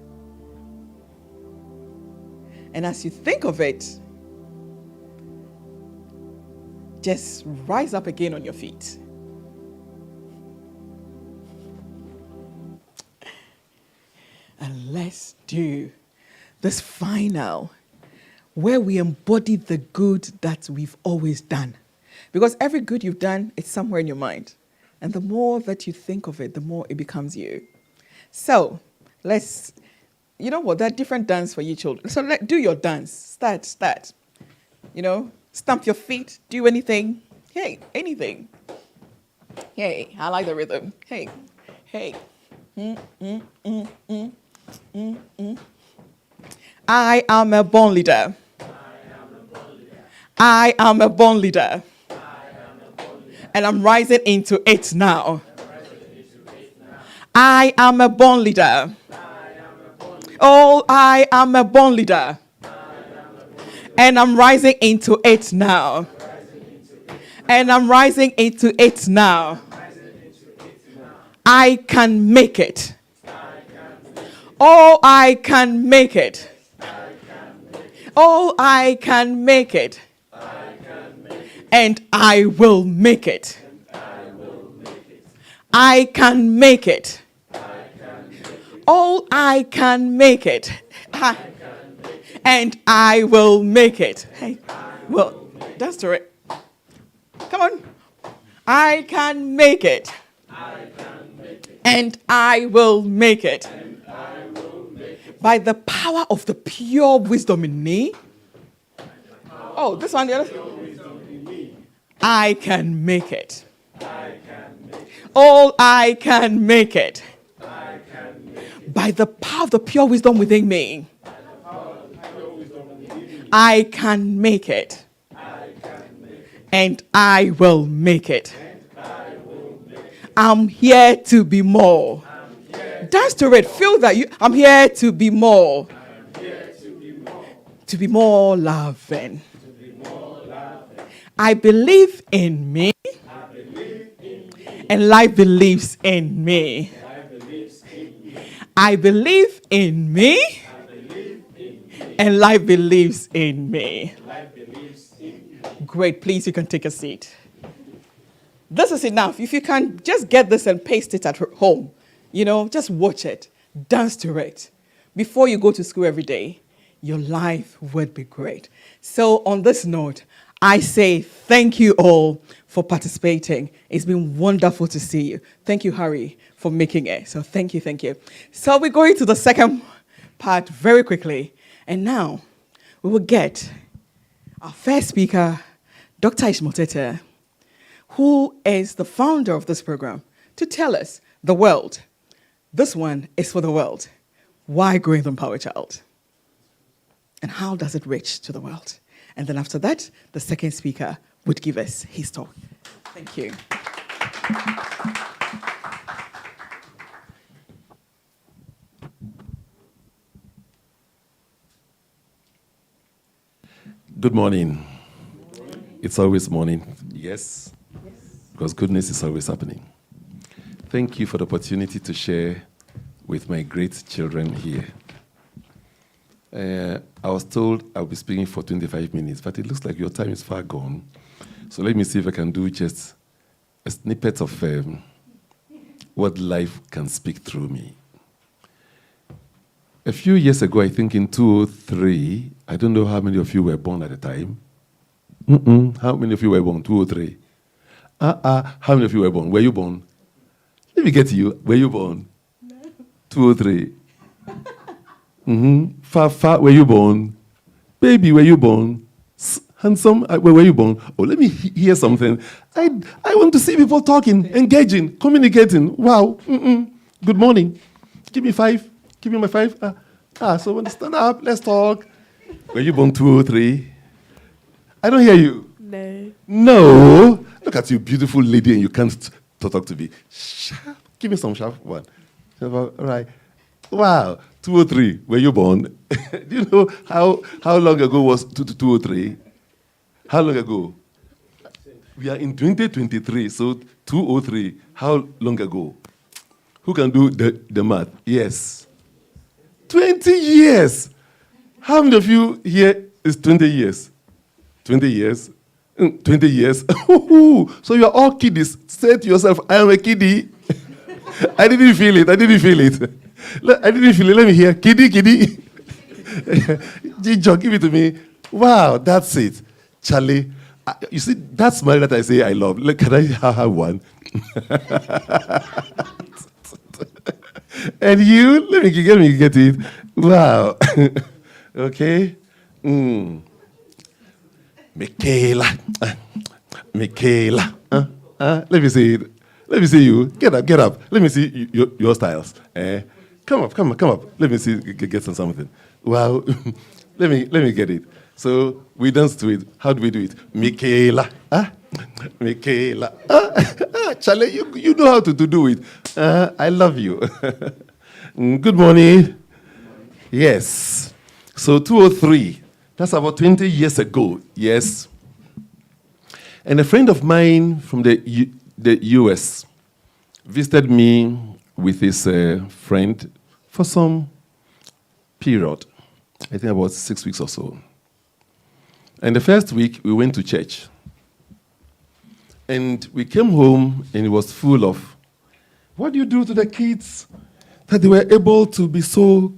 A: And as you think of it, just rise up again on your feet. And let's do this final, where we embody the good that we've always done. Because every good you've done, it's somewhere in your mind. And the more that you think of it, the more it becomes you. So, you know what, there are different dance for you children. So do your dance. Start. Stamp your feet, do anything. Hey, anything. Hey, I like the rhythm. Hey. I am a born leader. I am a born leader. And I'm rising into it now. I am a born leader. Oh, I am a born leader. And I'm rising into it now. And I'm rising into it now. I can make it. Oh, I can make it. Oh, I can make it. And I will make it. I can make it. Oh, I can make it. And I will make it. Hey, well, that's the right. Come on. I can make it. And I will make it. By the power of the pure wisdom in me. Oh, this one, the other. I can make it. Oh, I can make it. By the power of the pure wisdom within me. I can make it. And I will make it. I'm here to be more. Dance to it. Feel that I'm here to be more. To be more loving. I believe in me. And life believes in me. I believe in me. And life believes in me. Great. Please, you can take a seat. This is enough. If you can just get this and paste it at home, just watch it. Dance to it. before you go to school every day, your life would be great. So on this note, I say thank you all for participating. It's been wonderful to see you. Thank you, Harry, for making it. So thank you, thank you. So we're going to the second part very quickly. And now we will get our first speaker, Dr. Ishmael Tete, who is the founder of this program, to tell us the world. This one is for the world. Why Growing the Empowered Child? And how does it reach to the world? And then after that, the second speaker would give us his talk. Thank you.
B: Good morning. It's always morning. Yes? Because goodness is always happening. Thank you for the opportunity to share with my great children here. I was told I'll be speaking for 25 minutes, but it looks like your time is far gone. So let me see if I can do just a snippet of what life can speak through me. A few years ago, I think in 2003, I don't know how many of you were born at the time. How many of you were born? 2003. How many of you were born? Were you born? Let me get to you. Were you born? No. 2003. Far, were you born? Baby, were you born? Handsome, where were you born? Oh, let me hear something. I want to see people talking, engaging, communicating. Wow. Good morning. Give me 5. Give me my 5. So when stand up, let's talk. Were you born 203? I don't hear you.
E: No.
B: No. Look at you, beautiful lady, and you can't talk to me. Sharp. Give me some sharp one. All right. Wow. 203. Were you born? Do you know how long ago was 203? How long ago? We are in 2023, so 203. How long ago? Who can do the math? Yes. 20 years. How many of you here is 20 years? 20 years? 20 years. So you are all kiddies. Say to yourself, I am a kiddie. I didn't feel it. I didn't feel it. Let me hear. Kiddie. Ginger, give it to me. Wow, that's it. Charlie, you see, that smile that I say I love. Look, can I have one? And you, let me get it. Wow. Okay. Michaela. Let me see it. Let me see you. Get up. Let me see your styles. Come up. Let me see, get something. Wow. let me get it. So we dance to it. How do we do it? Michaela. Michaela. Charlie, you know how to do it. I love you. Good morning. Yes. So 203. That's about 20 years ago. Yes. And a friend of mine from the US visited me with his friend for some period. I think about 6 weeks or so. And the first week, we went to church. And we came home, and it was full of, what do you do to the kids that they were able to be so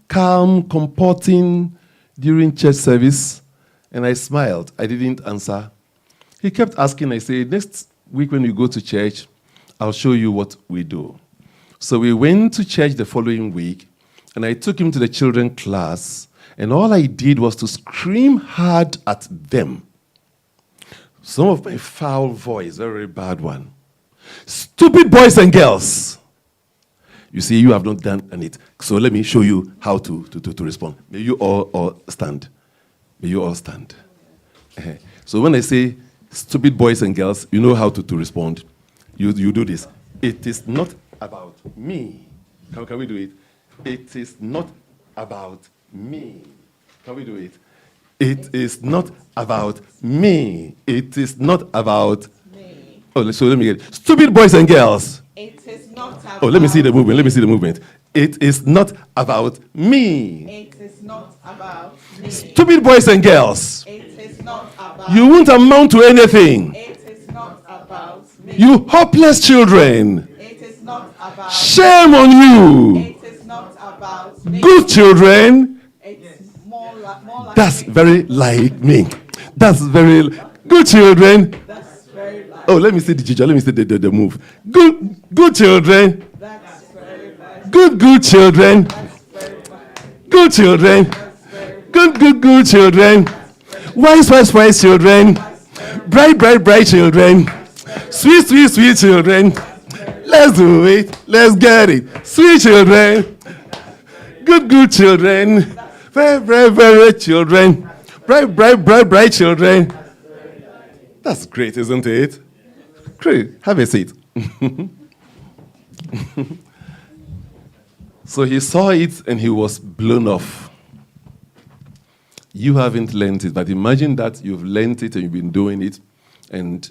B: calm, comporting during church service? And I smiled. I didn't answer. He kept asking. I said, next week when we go to church, I'll show you what we do. So we went to church the following week, and I took him to the children's class, and all I did was to scream hard at them. Some of my foul voice, very bad one. Stupid boys and girls. You see, you have not done it. So let me show you how to respond. May you all stand. May you all stand. So when I say stupid boys and girls, you know how to respond. You do this. It is not about me. Can we do it? It is not about me. Can we do it? It is not about me. It is not about me. Oh, so let me get it. Stupid boys and girls.
A: It is not about.
B: Oh, let me see the movement. It is not about me.
A: It is not about me.
B: Stupid boys and girls.
A: It is not about.
B: You won't amount to anything.
A: It is not about me.
B: You hopeless children.
A: It is not about.
B: Shame on you.
A: It is not about
B: Good children.
A: It's more like
B: That's very like me. That's very good children.
A: that's very like
B: Oh, let me see the teacher. Let me see the move. Good children.
A: that's very like
B: Good children. Good children. Good children. Wise children. Bright children. Sweet children. Let's do it. Let's get it. Sweet children. Good children. Very children. Bright children. That's great, isn't it? Great. Have a seat. So he saw it and he was blown off. You haven't learned it, but imagine that you've learned it and you've been doing it, and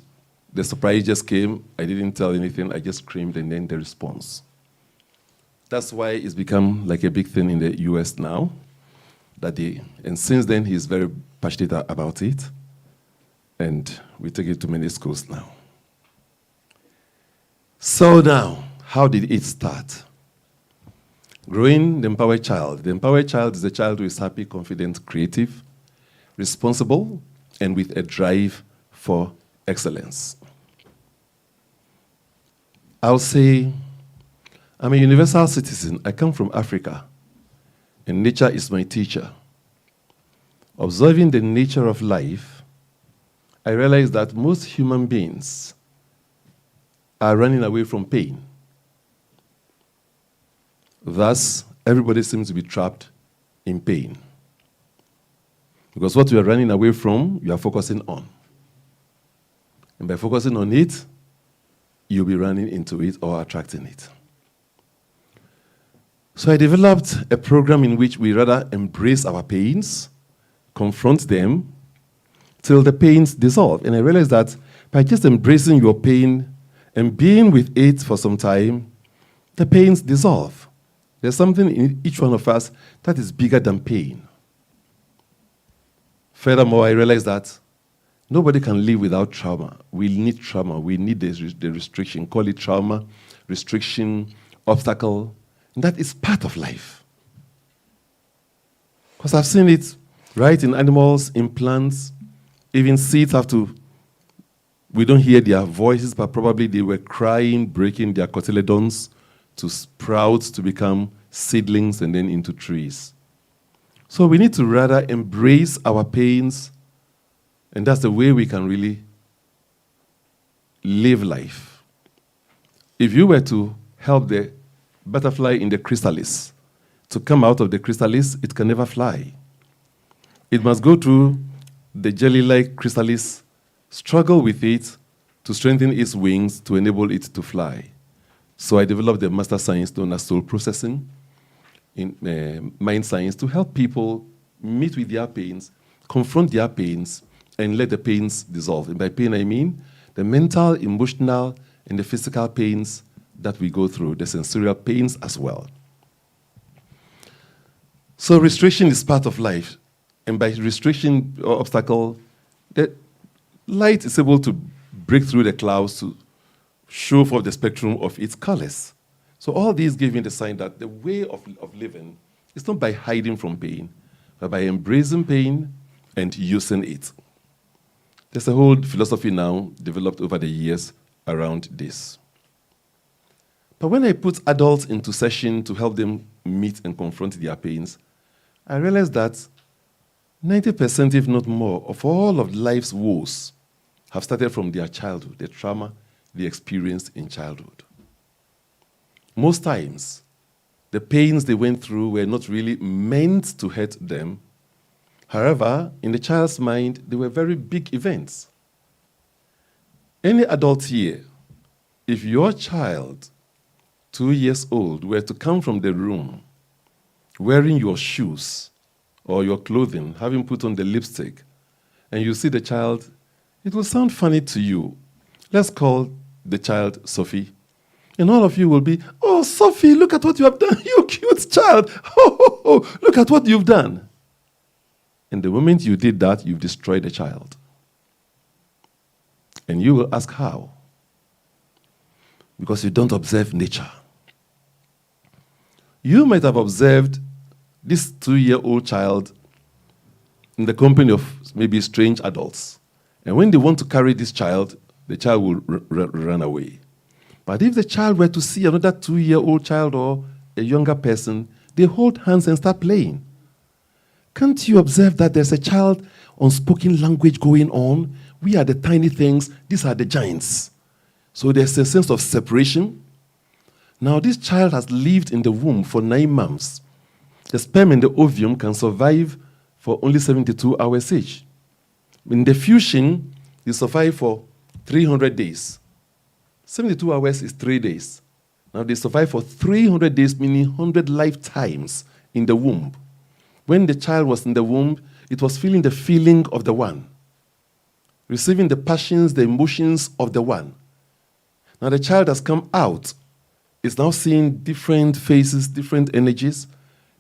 B: the surprise just came. I didn't tell anything. I just screamed, and then the response. That's why it's become like a big thing in the US now. And since then, he's very passionate about it, and we take it to many schools now. So now, how did it start? Growing the empowered child. The empowered child is a child who is happy, confident, creative, responsible, and with a drive for excellence. I'll say, I'm a universal citizen. I come from Africa, and nature is my teacher. Observing the nature of life, I realize that most human beings are running away from pain. Thus, everybody seems to be trapped in pain. Because what you are running away from, you are focusing on. And by focusing on it, you'll be running into it or attracting it. So I developed a program in which we rather embrace our pains, confront them, till the pains dissolve. And I realized that by just embracing your pain and being with it for some time, the pains dissolve. There's something in each one of us that is bigger than pain. Furthermore, I realized that nobody can live without trauma. We need trauma. We need the restriction. Call it trauma, restriction, obstacle. And that is part of life. Because I've seen it, right, in animals, in plants, even seeds have to, we don't hear their voices, but probably they were crying, breaking their cotyledons to sprout, to become seedlings, and then into trees. So we need to rather embrace our pains, and that's the way we can really live life. If you were to help the butterfly in the chrysalis to come out of the chrysalis, it can never fly. It must go through the jelly-like chrysalis, struggle with it to strengthen its wings to enable it to fly. So I developed the master science known as soul processing in mind science to help people meet with their pains, confront their pains, and let the pains dissolve. And by pain, I mean the mental, emotional, and the physical pains that we go through, the sensorial pains as well. So restriction is part of life. And by restriction or obstacle, the light is able to break through the clouds to show forth the spectrum of its colors. So all these give me the sign that the way of living is not by hiding from pain, but by embracing pain and using it. There's a whole philosophy now developed over the years around this. But when I put adults into session to help them meet and confront their pains, I realized that 90%, if not more, of all of life's woes have started from their childhood, the trauma they experienced in childhood. Most times, the pains they went through were not really meant to hurt them. However, in the child's mind, they were very big events. Any adult here, if your child, 2 years old, were to come from the room wearing your shoes or your clothing, having put on the lipstick, and you see the child, it will sound funny to you. Let's call the child Sophie. And all of you will be, oh, Sophie, look at what you have done. You cute child. Oh, look at what you've done. And the moment you did that, you've destroyed the child. And you will ask how? Because you don't observe nature. You might have observed this 2-year-old child in the company of maybe strange adults. And when they want to carry this child, the child will run away. But if the child were to see another 2-year-old child or a younger person, they hold hands and start playing. Can't you observe that there's a child unspoken language going on? We are the tiny things, these are the giants. So there's a sense of separation. Now this child has lived in the womb for 9 months. The sperm and the ovum can survive for only 72 hours each. In the fusion, you survive for 300 days. 72 hours is 3 days. Now they survive for 300 days, meaning 100 lifetimes in the womb. When the child was in the womb, it was feeling the feeling of the one, receiving the passions, the emotions of the one. Now the child has come out. It's now seeing different faces, different energies.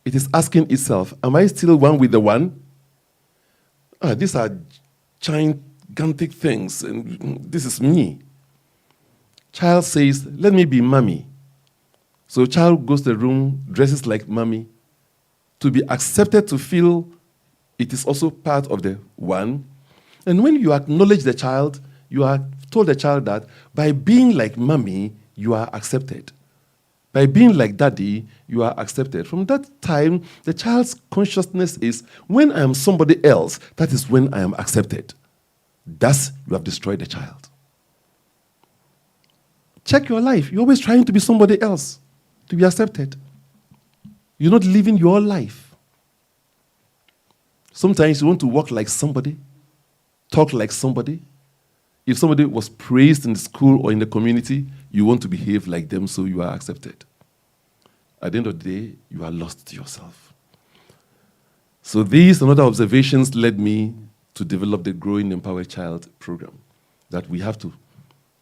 B: It is asking itself, am I still one with the one? These are gigantic things, and this is me. Child says, let me be mommy. So child goes to the room, dresses like mommy, to be accepted to feel it is also part of the one. And when you acknowledge the child, you are told the child that by being like mommy, you are accepted. By being like daddy, you are accepted. From that time, the child's consciousness is, when I am somebody else, that is when I am accepted. Thus, you have destroyed the child. Check your life. You're always trying to be somebody else, to be accepted. You're not living your life. Sometimes you want to walk like somebody, talk like somebody. If somebody was praised in the school or in the community, you want to behave like them so you are accepted. At the end of the day, you are lost to yourself. So these and other observations led me to develop the Growing Empowered Child program, that we have to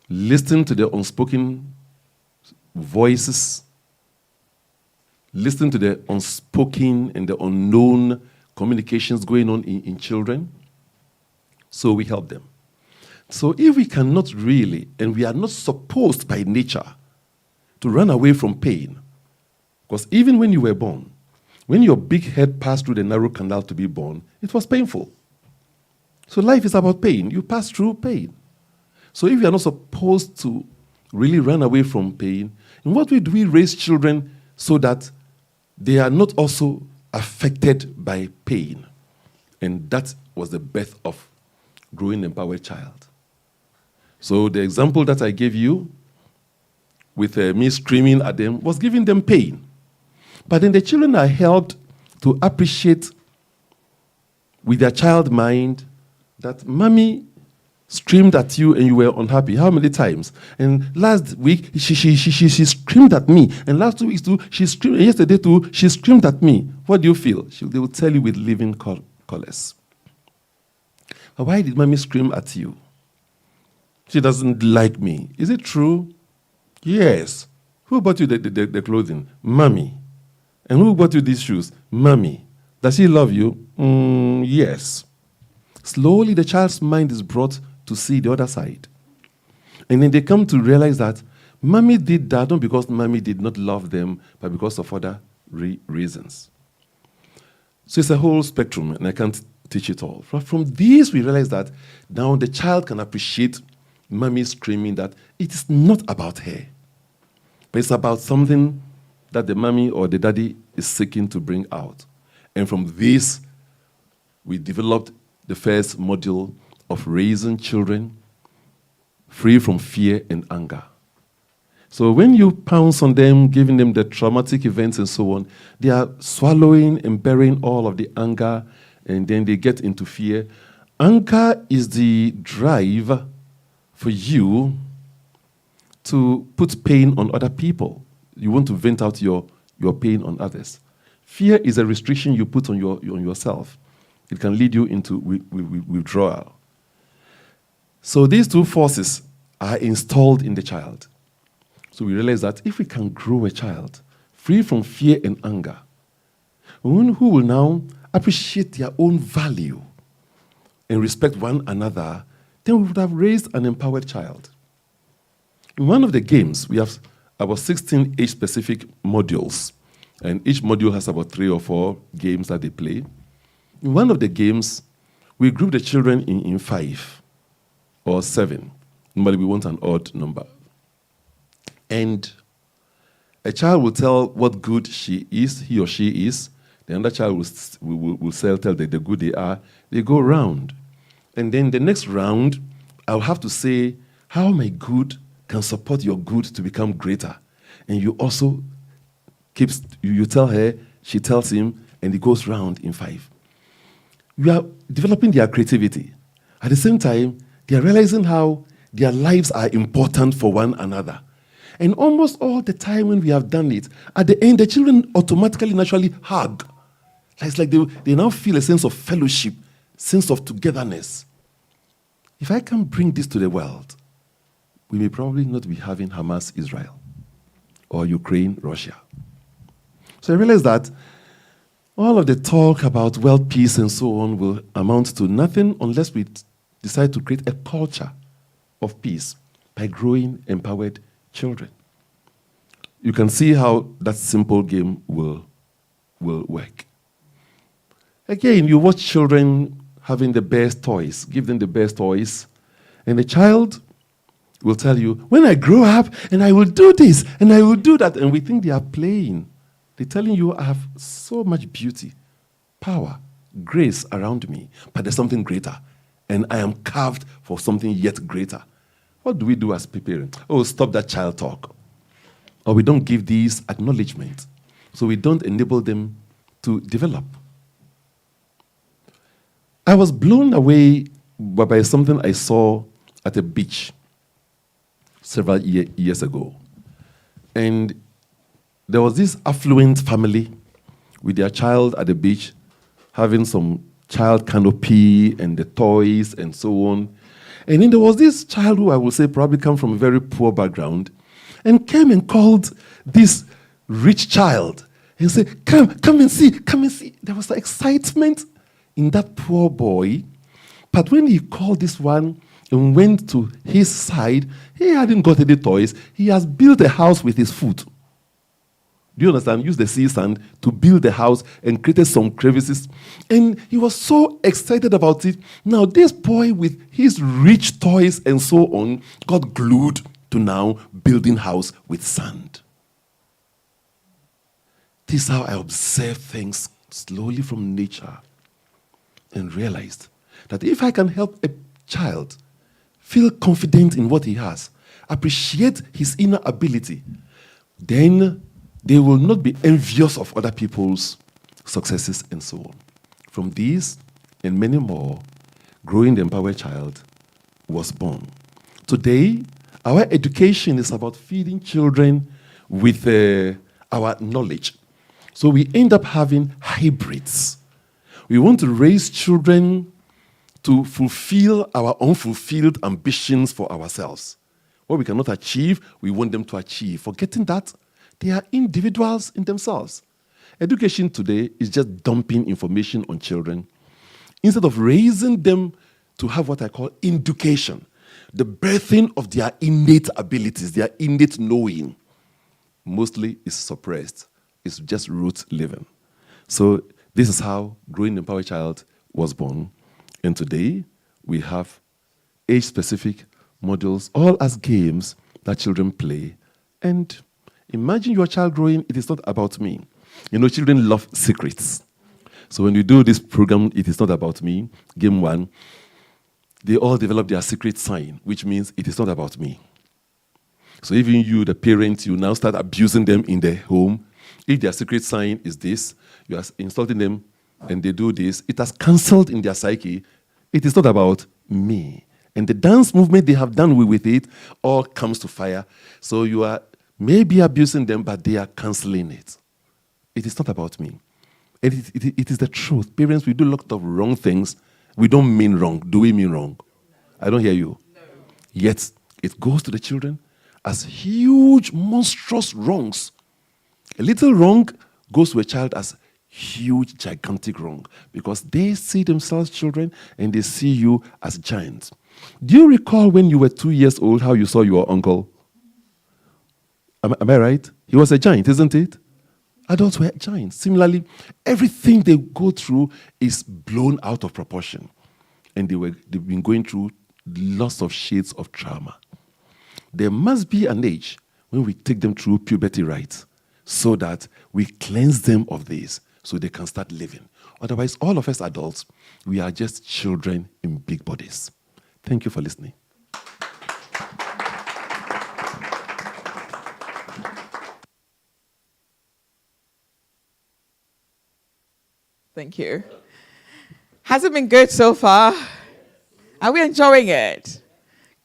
B: listen to the unspoken voices, listen to the unspoken and the unknown communications going on in children, so we help them. So if we cannot really, and we are not supposed by nature to run away from pain, because even when you were born, when your big head passed through the narrow canal to be born, it was painful. So life is about pain. You pass through pain. So if you are not supposed to really run away from pain, in what way do we raise children so that they are not also affected by pain? And that was the birth of Growing Empowered Child. So the example that I gave you with me screaming at them was giving them pain. But then the children are helped to appreciate with their child mind that mommy screamed at you and you were unhappy. How many times? And last week, she screamed at me. And last 2 weeks too, she screamed. And yesterday too, she screamed at me. What do you feel? They will tell you with living colors. Why did mommy scream at you? She doesn't like me. Is it true? Yes. Who bought you the clothing? Mommy. And who bought you these shoes? Mommy. Does she love you? Yes. Slowly, the child's mind is brought to see the other side. And then they come to realize that mommy did that not because mommy did not love them, but because of other reasons. So it's a whole spectrum, and I can't teach it all. From these, we realize that now the child can appreciate mommy screaming, that it is not about her, but it's about something that the mommy or the daddy is seeking to bring out. And from this, we developed the first module of raising children free from fear and anger. So when you pounce on them, giving them the traumatic events and so on, they are swallowing and burying all of the anger, and then they get into fear. Anger is the drive for you to put pain on other people. You want to vent out your pain on others. Fear is a restriction you put on yourself. It can lead you into withdrawal. So these two forces are installed in the child. So we realize that if we can grow a child free from fear and anger, one who will now appreciate their own value and respect one another, then we would have raised an empowered child. In one of the games, we have about 16 age-specific modules And each module has about 3 or 4 games that they play. In one of the games, we group the children in 5 or 7. Normally, we want an odd number. And a child will tell what good he or she is. The other child will tell the good they are. They go round. And then the next round, I'll have to say how my good can support your good to become greater. And you also you tell her, she tells him, and it goes round in 5. We are developing their creativity. At the same time, they are realizing how their lives are important for one another. And almost all the time when we have done it, at the end, the children automatically, naturally hug. It's like they now feel a sense of fellowship, sense of togetherness. If I can bring this to the world, we may probably not be having Hamas, Israel, or Ukraine, Russia. So I realize that all of the talk about world peace and so on will amount to nothing unless we decide to create a culture of peace by growing empowered children. You can see how that simple game will work. Again, you watch children having the best toys, give them the best toys, and the child will tell you, when I grow up, and I will do this, and I will do that, and we think they are playing. They're telling you, I have so much beauty, power, grace around me, but there's something greater, and I am carved for something yet greater. What do we do as parents? Oh, stop that child talk. Or we don't give these acknowledgement, so we don't enable them to develop. I was blown away by something I saw at a beach several years ago. And there was this affluent family with their child at the beach having some child canopy and the toys and so on. And then there was this child who I would say probably come from a very poor background and came and called this rich child and said, come and see, come and see. There was the excitement in that poor boy. But when he called this one and went to his side, he hadn't got any toys. He has built a house with his foot. Do you understand? Used the sea sand to build the house and created some crevices. And he was so excited about it. Now, this boy with his rich toys and so on got glued to now building house with sand. This is how I observe things slowly from nature and realized that if I can help a child feel confident in what he has, appreciate his inner ability, then they will not be envious of other people's successes and so on. From these and many more, Growing the Empowered Child was born. Today, our education is about feeding children with our knowledge. So we end up having hybrids. We want to raise children to fulfill our unfulfilled ambitions for ourselves. What we cannot achieve, we want them to achieve. Forgetting that they are individuals in themselves. Education today is just dumping information on children instead of raising them to have what I call education, the birthing of their innate abilities, their innate knowing. Mostly is suppressed. It's just rote living. So this is how Growing the Empowered Child was born. And today, we have age-specific modules, all as games that children play. And imagine your child growing, it is not about me. You know, children love secrets. So when you do this program, it is not about me, game 1, they all develop their secret sign, which means it is not about me. So even you, the parent, you now start abusing them in the home. If their secret sign is this, you are insulting them and they do this, it has cancelled in their psyche. It is not about me. And the dance movement they have done with it all comes to fire. So you are maybe abusing them, but they are cancelling it. It is not about me. It is the truth. Parents, we do a lot of wrong things. We don't mean wrong. Do we mean wrong? I don't hear you. No. Yet, it goes to the children as huge, monstrous wrongs. A little wrong goes to a child as huge, gigantic wrong because they see themselves children and they see you as giants. Do you recall when you were 2 years old how you saw your uncle? Am I right? He was a giant, isn't it? adults were giants. Similarly, everything they go through is blown out of proportion. And they've been going through lots of shades of trauma. There must be an age when we take them through puberty rites so that we cleanse them of this so they can start living. Otherwise, all of us adults, we are just children in big bodies. Thank you for listening.
A: Thank you. Has it been good so far? Are we enjoying it?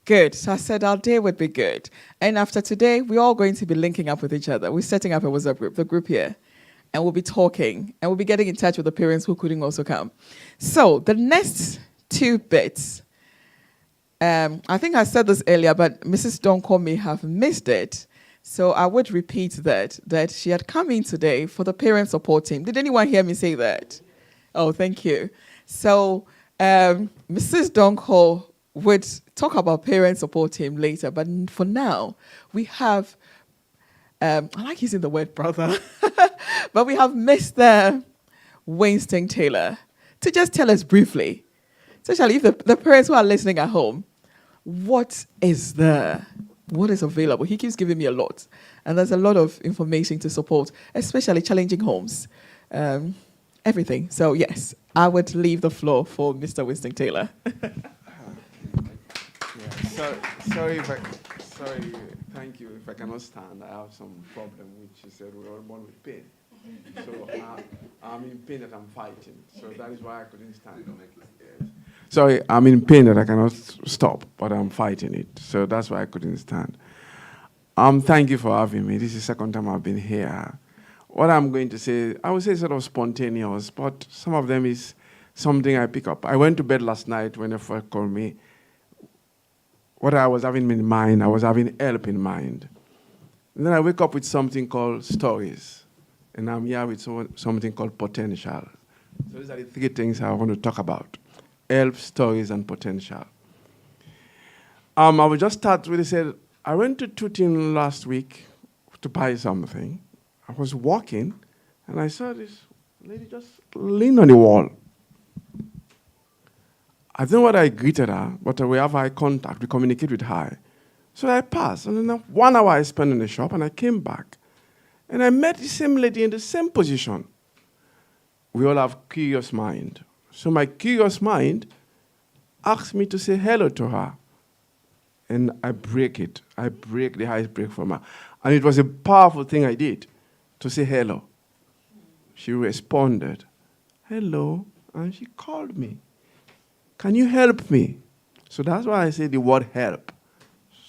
A: Good. So I said our day would be good. And after today, we're all going to be linking up with each other. We're setting up a WhatsApp group, the group here. And we'll be talking. And we'll be getting in touch with the parents who couldn't also come. So the next 2 bits, I think I said this earlier, but Mrs. Donko may have missed it. So I would repeat that she had come in today for the parent support team. Did anyone hear me say that? Oh, thank you. So Mrs. Donko would talk about parent support team later, but for now, we have, I like using the word brother, but we have Mr. Winston Taylor to just tell us briefly, especially if the parents who are listening at home, what is there? What is available? He keeps giving me a lot. And there's a lot of information to support, especially challenging homes. Everything. So, yes, I would leave the floor for Mr. Winston Taylor.
J: Sorry, thank you. If I cannot stand, I have some problem, which is we're all born with pain. So I'm in pain that I'm fighting. So that is why I couldn't stand. Yes. Sorry, I'm in pain that I cannot stop, but I'm fighting it. So that's why I couldn't stand. Thank you for having me. This is the second time I've been here. What I'm going to say, I would say sort of spontaneous, but some of them is something I pick up. I went to bed last night when they first called me. What I was having in mind, I was having help in mind. And then I wake up with something called stories. And I'm here with something called potential. So these are the 3 things I want to talk about. Help, stories, and potential. I will just start with, I went to Tutin last week to buy something. I was walking, and I saw this lady just lean on the wall. I don't know whether I greeted her, but we have eye contact, we communicate with her. So I passed, and then 1 hour I spent in the shop, and I came back. And I met the same lady in the same position. We all have curious mind. So my curious mind asked me to say hello to her. And I break it. I break the ice break from her. And it was a powerful thing I did, to say hello. She responded, hello, and she called me. Can you help me? So that's why I say the word help.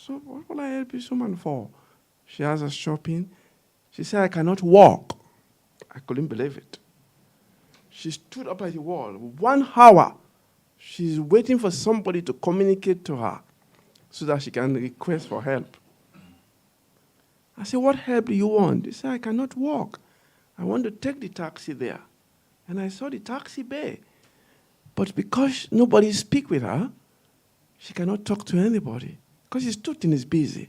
J: So what will I help you someone for? She has us shopping. She said, I cannot walk. I couldn't believe it. She stood up at the wall. 1 hour. She's waiting for somebody to communicate to her so that she can request for help. I said, what help do you want? They said, I cannot walk. I want to take the taxi there. And I saw the taxi bay. But because nobody speak with her, she cannot talk to anybody because his Tutin is busy.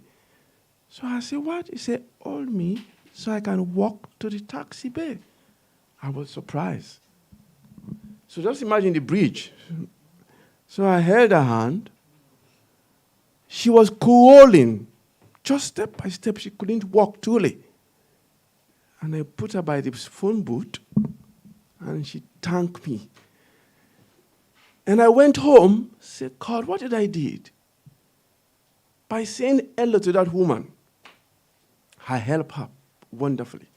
J: So I said, what? He said, hold me so I can walk to the taxi bay. I was surprised. So just imagine the bridge. So I held her hand. She was crawling. Just step by step, she couldn't walk truly. And I put her by the phone booth, and she thanked me. And I went home, said, God, what did I do? By saying hello to that woman, I helped her wonderfully.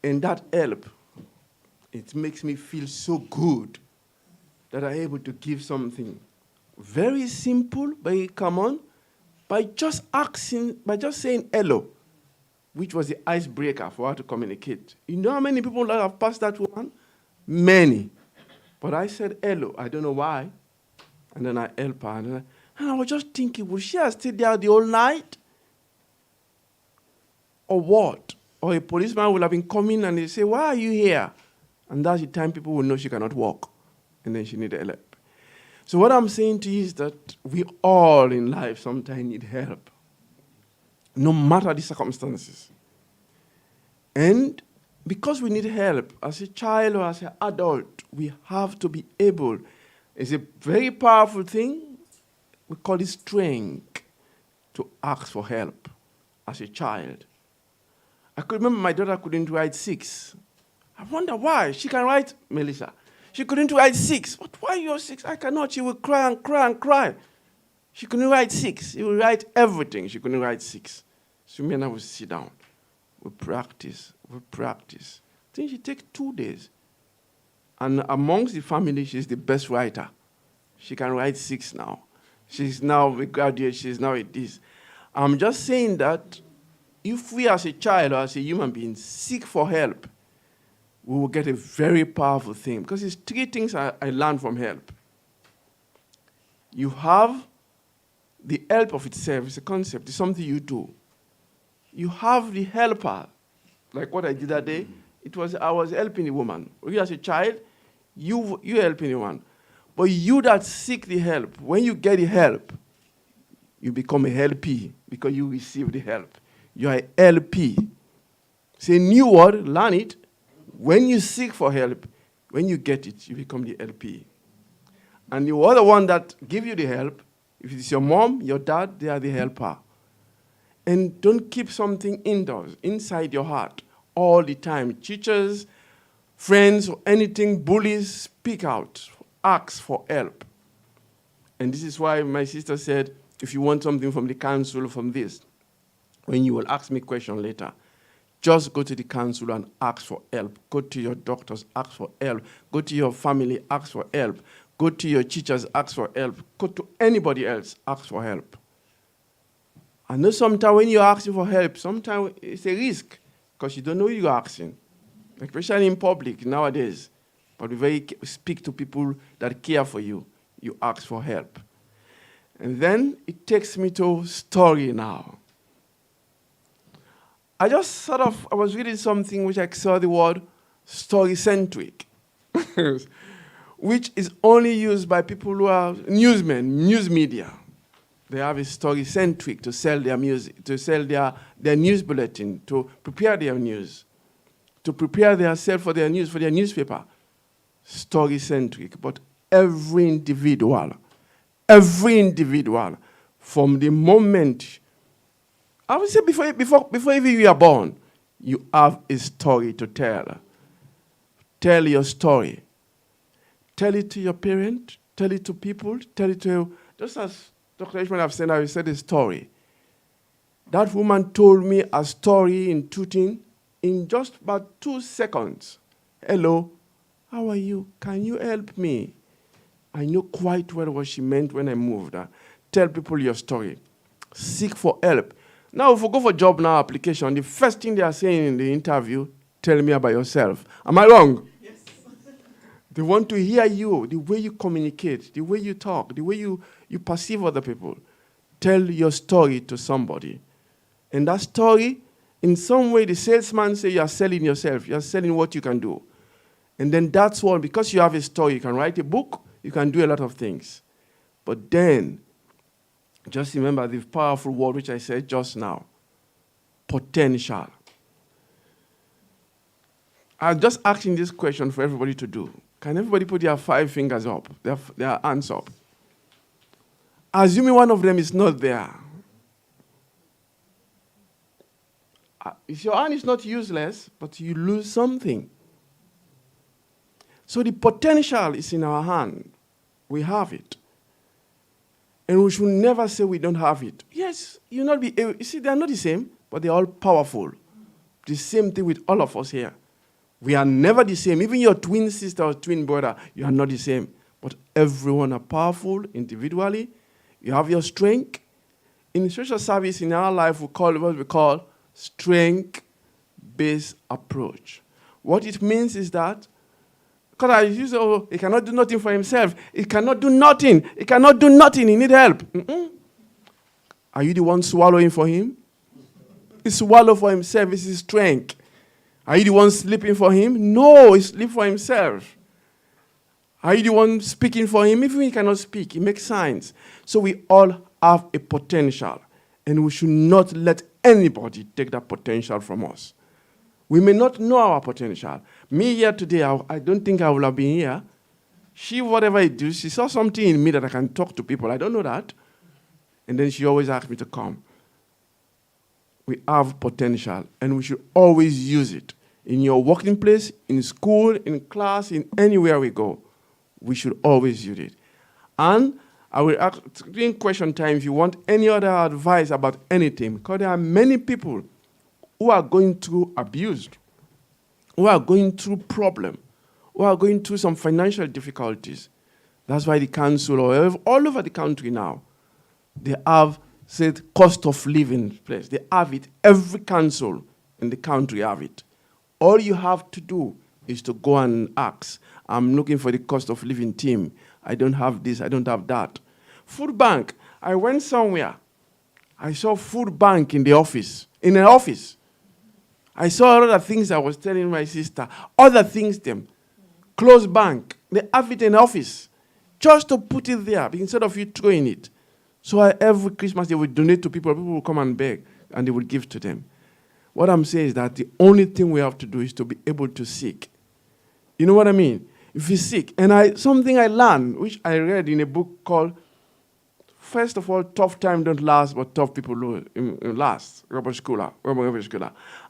J: And that help, it makes me feel so good that I'm able to give something very simple, very common, by just saying hello, which was the icebreaker for her to communicate. You know how many people that have passed that woman? Many. But I said hello. I don't know why. And then I helped her. And I was just thinking, would she have stayed there the whole night? Or what? Or a policeman would have been coming and they say, why are you here? And that's the time people will know she cannot walk. And then she needed help. So what I'm saying to you is that we all in life sometimes need help. No matter the circumstances. And because we need help, as a child or as an adult, we have to be able. It's a very powerful thing. We call it strength to ask for help as a child. I could remember my daughter couldn't write 6. I wonder why. She can write, Melissa. She couldn't write 6. But why you're 6? I cannot. She will cry and cry and cry. She couldn't write 6. She will write everything. She couldn't write 6. So me and I would sit down. We practice. We practice. I think she takes 2 days. And amongst the family, she's the best writer. She can write 6 now. She's now a graduate. She's now at this. I'm just saying that if we as a child or as a human being seek for help, we will get a very powerful thing. Because it's 3 things I learned from help. You have the help of itself. It's a concept. It's something you do. You have the helper. Like what I did that day. I was helping a woman. You as a child, you helping a woman. But you that seek the help, when you get the help, you become a helpee because you receive the help. You are a LP. It's a new word, learn it. When you seek for help, when you get it, you become the LP. And the other one that give you the help, if it's your mom, your dad, they are the helper. And don't keep something indoors, inside your heart, all the time. Teachers, friends, or anything, bullies, speak out. Ask for help. And this is why my sister said, if you want something from the council, from this, when you will ask me a question later, just go to the council and ask for help. Go to your doctors, ask for help. Go to your family, ask for help. Go to your teachers, ask for help. Go to anybody else, ask for help. I know sometimes when you're asking for help, sometimes it's a risk because you don't know who you're asking, especially in public nowadays. But we speak to people that care for you. You ask for help. And then it takes me to story now. I was reading something which I saw the word story-centric, which is only used by people who are newsmen, news media. They have a story-centric to sell their music, to sell their news bulletin, to prepare their news, to prepare themselves for their news, for their newspaper. Story-centric, but every individual, from the moment, I would say before even you are born, you have a story to tell. Tell your story. Tell it to your parent, tell it to people, tell it to, just as Dr. Ishmael have said, I said a story. That woman told me a story in Tooting in just about 2 seconds. Hello, how are you? Can you help me? I know quite well what she meant when I moved. Tell people your story. Seek for help. Now, if we go for job now application, the first thing they are saying in the interview, tell me about yourself. Am I wrong? Yes. They want to hear you, the way you communicate, the way you talk, the way you perceive other people. Tell your story to somebody. And that story, in some way, the salesman says you are selling yourself. You are selling what you can do. And then that's one, because you have a story, you can write a book, you can do a lot of things. But then, just remember the powerful word which I said just now, potential. I'm just asking this question for everybody to do. Can everybody put their 5 fingers up, their hands up? Assuming one of them is not there. If your hand is not useless, but you lose something. So the potential is in our hand. We have it. And we should never say we don't have it. Yes, you see, they are not the same, but they are all powerful. The same thing with all of us here. We are never the same. Even your twin sister or twin brother, you are not the same. But everyone are powerful individually. You have your strength. In social service, in our life, we call what we call strength-based approach. What it means is that, because I use, he cannot do nothing for himself. He cannot do nothing. He cannot do nothing. He needs help. Are you the one swallowing for him? He swallow for himself. It's his strength. Are you the one sleeping for him? No, he sleeps for himself. Are you the one speaking for him? Even if he cannot speak, he makes signs. So we all have a potential. And we should not let anybody take that potential from us. We may not know our potential. Me here today, I don't think I would have been here. She, whatever I do, she saw something in me that I can talk to people. I don't know that. And then she always asked me to come. We have potential, and we should always use it. In your working place, in school, in class, in anywhere we go, we should always use it. And I will ask, during question time, if you want any other advice about anything, because there are many people who are going through abuse, who are going through problem, who are going through some financial difficulties. That's why the council, all over the country now, they have said cost of living place. They have it. Every council in the country have it. All you have to do is to go and ask. I'm looking for the cost of living team. I don't have this, I don't have that. Food bank. I went somewhere. I saw food bank in the office, in an office. I saw other things I was telling my sister, other things them. Closed bank. They have it in office. Just to put it there, instead of you throwing it. So every Christmas they would donate to people. People will come and beg, and they would give to them. What I'm saying is that the only thing we have to do is to be able to seek. You know what I mean? If you seek, and something I learned, which I read in a book called, first of all, Tough Time Don't Last, but Tough People Last, Robert Schuller.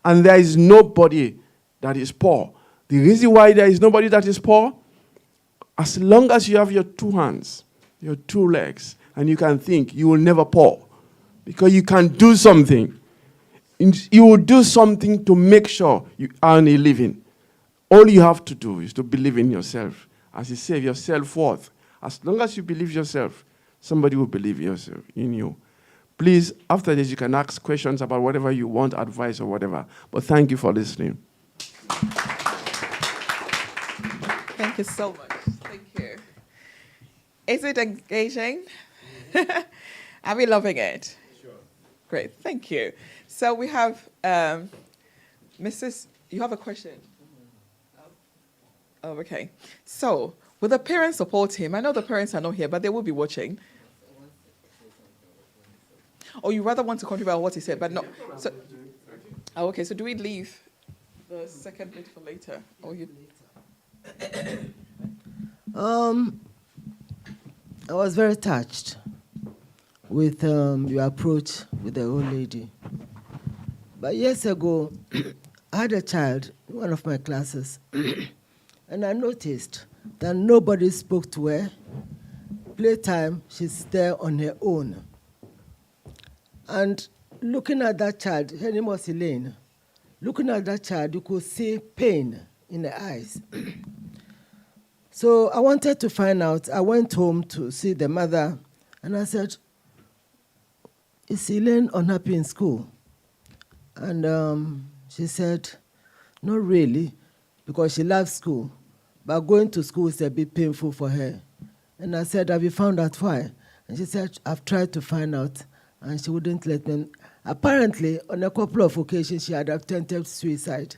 J: And there is nobody that is poor. The reason why there is nobody that is poor, as long as you have your two hands, your two legs, and you can think, you will never poor. Because you can do something. You will do something to make sure you earn a living. All you have to do is to believe in yourself. As you say, your self-worth. As long as you believe yourself, somebody will believe in you. Please, after this, you can ask questions about whatever you want, advice or whatever. But thank you for listening.
A: Thank you so much. Thank you. Is it engaging? Are we loving it? Sure. Great. Thank you. So we have Mrs. You have a question? Oh, okay. So will the parents support him? I know the parents are not here, but they will be watching. Or you rather want to contribute on what he said, but no. So, okay. So do we leave the second bit for later? Or you?
K: I was very touched with your approach with the old lady. But years ago, I had a child in one of my classes, and I noticed that nobody spoke to her. Playtime, she's there on her own. And looking at that child, her name was Elaine, looking at that child, you could see pain in her eyes. So I wanted to find out. I went home to see the mother, and I said, is Elaine unhappy in school? And she said, not really, because she loves school, but going to school is a bit painful for her. And I said, have you found out why? And she said, I've tried to find out, and she wouldn't let me. Apparently, on a couple of occasions, she had attempted suicide.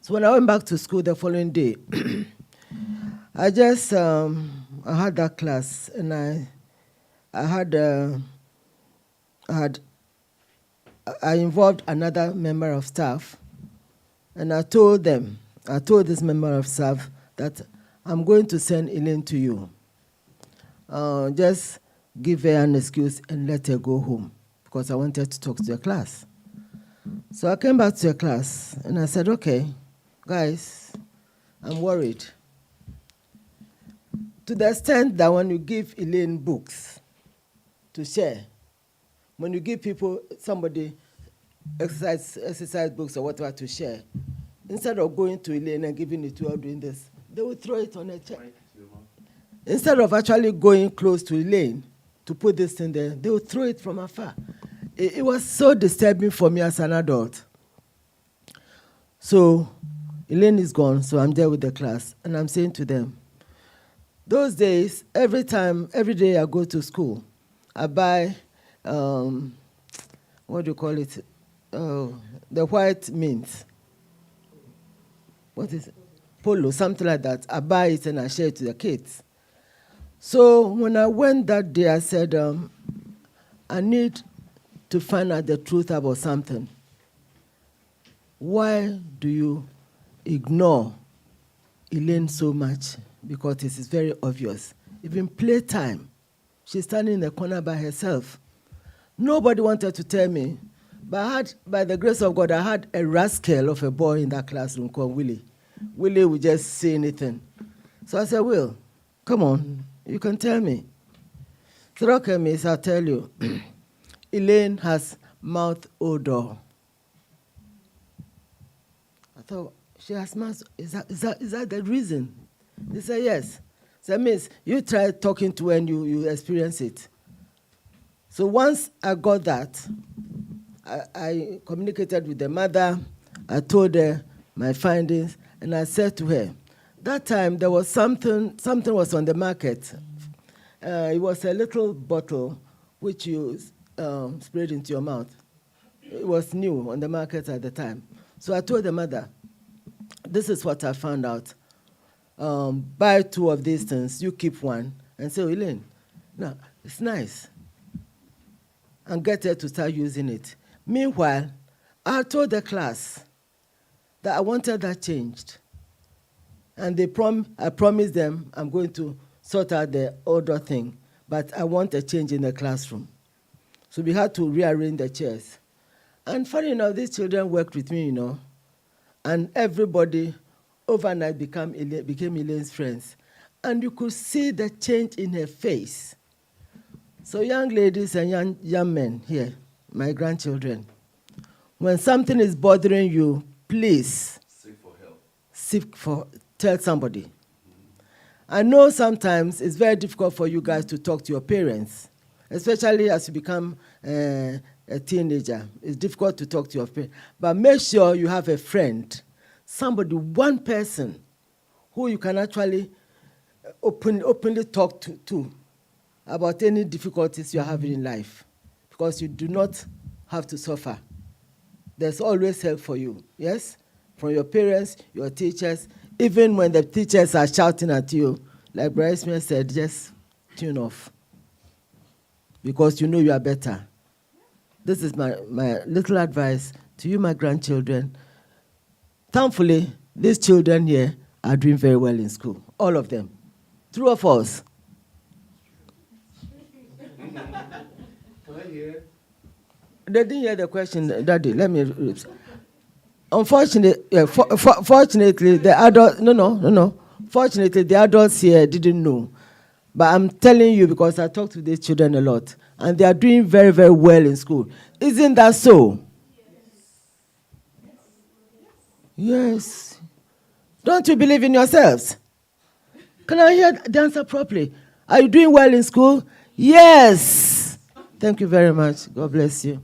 K: So when I went back to school the following day, I just, I had that class, and I involved another member of staff, and I told this member of staff that I'm going to send Elaine to you. Just give her an excuse and let her go home, because I wanted to talk to the class. So I came back to the class, and I said, okay, guys, I'm worried. To the extent that when you give Elaine books to share, when you give somebody exercise books or whatever to share, instead of going to Elaine and giving it to her doing this, they will throw it on a chair. Instead of actually going close to Elaine to put this thing there, they will throw it from afar. It was so disturbing for me as an adult. So Elaine is gone, so I'm there with the class, and I'm saying to them, those days, every day I go to school, I buy, what do you call it? The white mint. What is it? Polo, something like that. I buy it and I share it to the kids. So when I went that day, I said, I need to find out the truth about something. why do you ignore Elaine so much? Because this is very obvious. Even playtime, she's standing in the corner by herself. Nobody wanted to tell me, but by the grace of God, I had a rascal of a boy in that classroom called Willie. Willie would just say anything. So I said, Will, come on, you can tell me. So okay, miss, I'll tell you. Elaine has mouth odor. I thought, she has mouth, is that the reason? They said, yes. So miss, you try talking to her and you experience it. So once I got that, I communicated with the mother, I told her my findings, and I said to her, that time there was something was on the market. It was a little bottle which you sprayed into your mouth. It was new on the market at the time. So I told the mother, this is what I found out. Buy 2 of these things, you keep 1, and say, Elaine, no, it's nice. And get her to start using it. Meanwhile, I told the class that I wanted that changed. And I promised them I'm going to sort out the odor thing, but I want a change in the classroom. So we had to rearrange the chairs. And funny enough, these children worked with me, and everybody overnight became Elaine's friends. And you could see the change in her face. So young ladies and young men here, my grandchildren, when something is bothering you, please seek for help. Tell somebody. I know sometimes it's very difficult for you guys to talk to your parents, especially as you become a teenager. It's difficult to talk to your parents. But make sure you have a friend, somebody, one person, who you can actually openly talk to about any difficulties you're having in life, because you do not have to suffer. There's always help for you, yes? From your parents, your teachers. Even when the teachers are shouting at you, like Bryce Smith said, just tune off, because you know you are better. This is my little advice to you, my grandchildren. Thankfully, these children here are doing very well in school, all of them. True or false? They didn't hear the question, Daddy. Let me. Unfortunately, fortunately, the adults. No. Fortunately, the adults here didn't know. But I'm telling you because I talk to these children a lot, and they are doing very, very well in school. Isn't that so? Yes. Don't you believe in yourselves? Can I hear the answer properly? Are you doing well in school? Yes. Thank you very much. God bless you.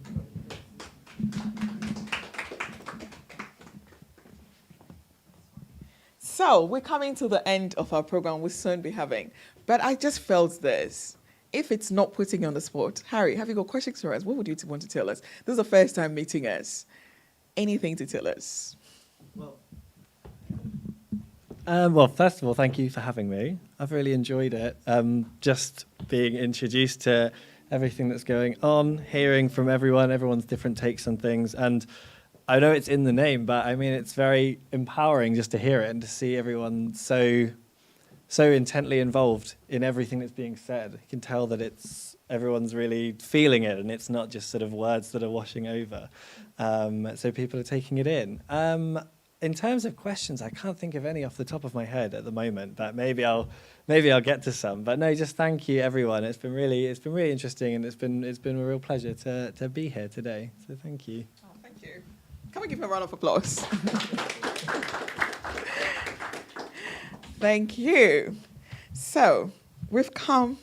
A: So we're coming to the end of our program. We'll soon be having. But I just felt this. If it's not putting you on the spot, Harry, have you got questions for us? What would you want to tell us? This is the first time meeting us. Anything to tell us?
H: Well, first of all, thank you for having me. I've really enjoyed it. Just being introduced to everything that's going on, hearing from everyone's different takes on things. And I know it's in the name, but I mean, it's very empowering just to hear it and to see everyone so intently involved in everything that's being said. You can tell that everyone's really feeling it, and it's not just sort of words that are washing over. So people are taking it in. In terms of questions, I can't think of any off the top of my head at the moment, but maybe I'll get to some. But no, just thank you, everyone. It's been really interesting, and it's been a real pleasure to be here today. So thank you.
A: Oh, thank you. Can we give him a round of applause? Thank you. So we've come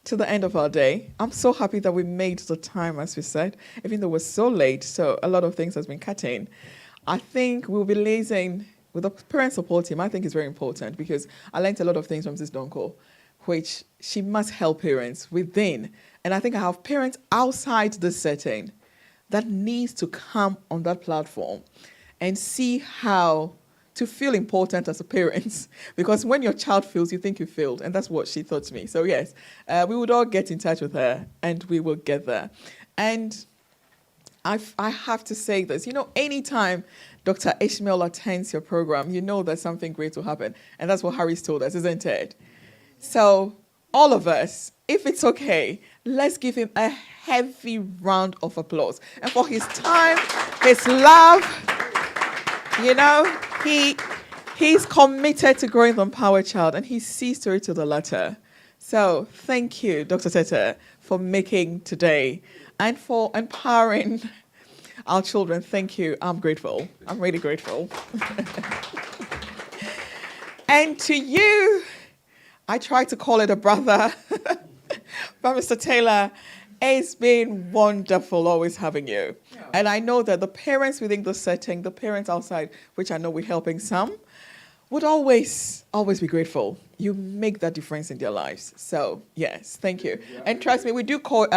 A: to the end of our day. I'm so happy that we made the time, as we said, even though it was so late. So a lot of things has been cut in. I think we'll be liaising with the parent support team. I think it's very important because I learned a lot of things from Mrs. Donko, which she must help parents within. And I think I have parents outside this setting that needs to come on that platform and see how to feel important as a parent. Because when your child fails, you think you failed. And that's what she thought to me. So yes, we would all get in touch with her and we will get there. And I have to say this. You know, anytime Dr. Ishmael attends your program, you know that something great will happen. And that's what Harry's told us, isn't it? So, all of us, if it's okay, let's give him a heavy round of applause. And for his time, his love, you know, he's committed to growing the empowered child, and he sees to it to the latter. So, thank you, Dr. Tete, for making today and for empowering our children. Thank you. I'm grateful. I'm really grateful. And to you, I try to call it a brother, but Mr. Taylor, it's been wonderful always having you. And I know that the parents within the setting, the parents outside, which I know we're helping some, would always be grateful. You make that difference in their lives. So, yes, thank you. And trust me, we do call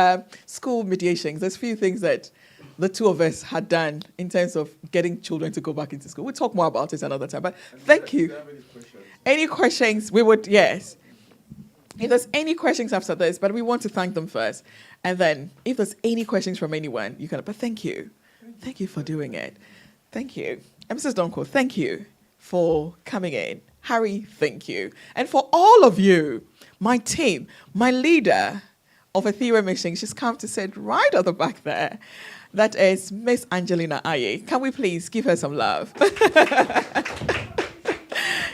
A: school mediations. There's a few things that the two of us had done in terms of getting children to go back into school. We'll talk more about it another time, but thank you. Any questions? We would, yes. If there's any questions after this, but we want to thank them first. And then if there's any questions from anyone, you can, but thank you. Thank you for doing it. Thank you. And Mrs. Donko, thank you for coming in. Harry, thank you. And for all of you, my team, my leader of Ethereum Mission, she's come to sit right at the back there. That is Miss Angelina Aye. Can we please give her some love?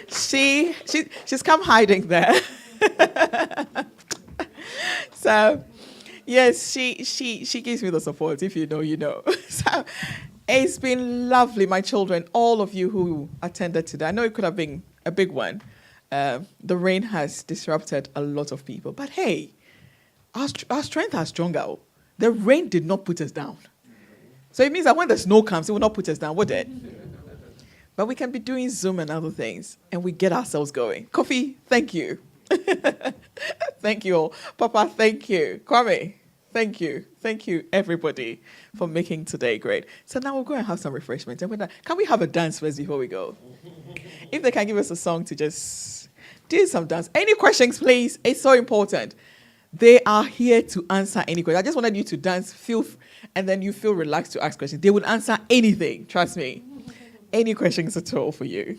A: She's come hiding there. So, yes, she gives me the support. If you know, you know. So, it's been lovely, my children, all of you who attended today. I know it could have been a big one. The rain has disrupted a lot of people. But hey, our strength has stronger. The rain did not put us down. So it means that when the snow comes, it will not put us down, would it? But we can be doing Zoom and other things, and we get ourselves going. Kofi, thank you. Thank you all. Papa, thank you. Kwame, thank you. Thank you, everybody, for making today great. So now we'll go and have some refreshments. And can we have a dance first before we go? If they can give us a song to just do some dance. Any questions, please? It's so important. They are here to answer any question. I just wanted you to dance, and then you feel relaxed to ask questions. They would answer anything, trust me. Any questions at all for you?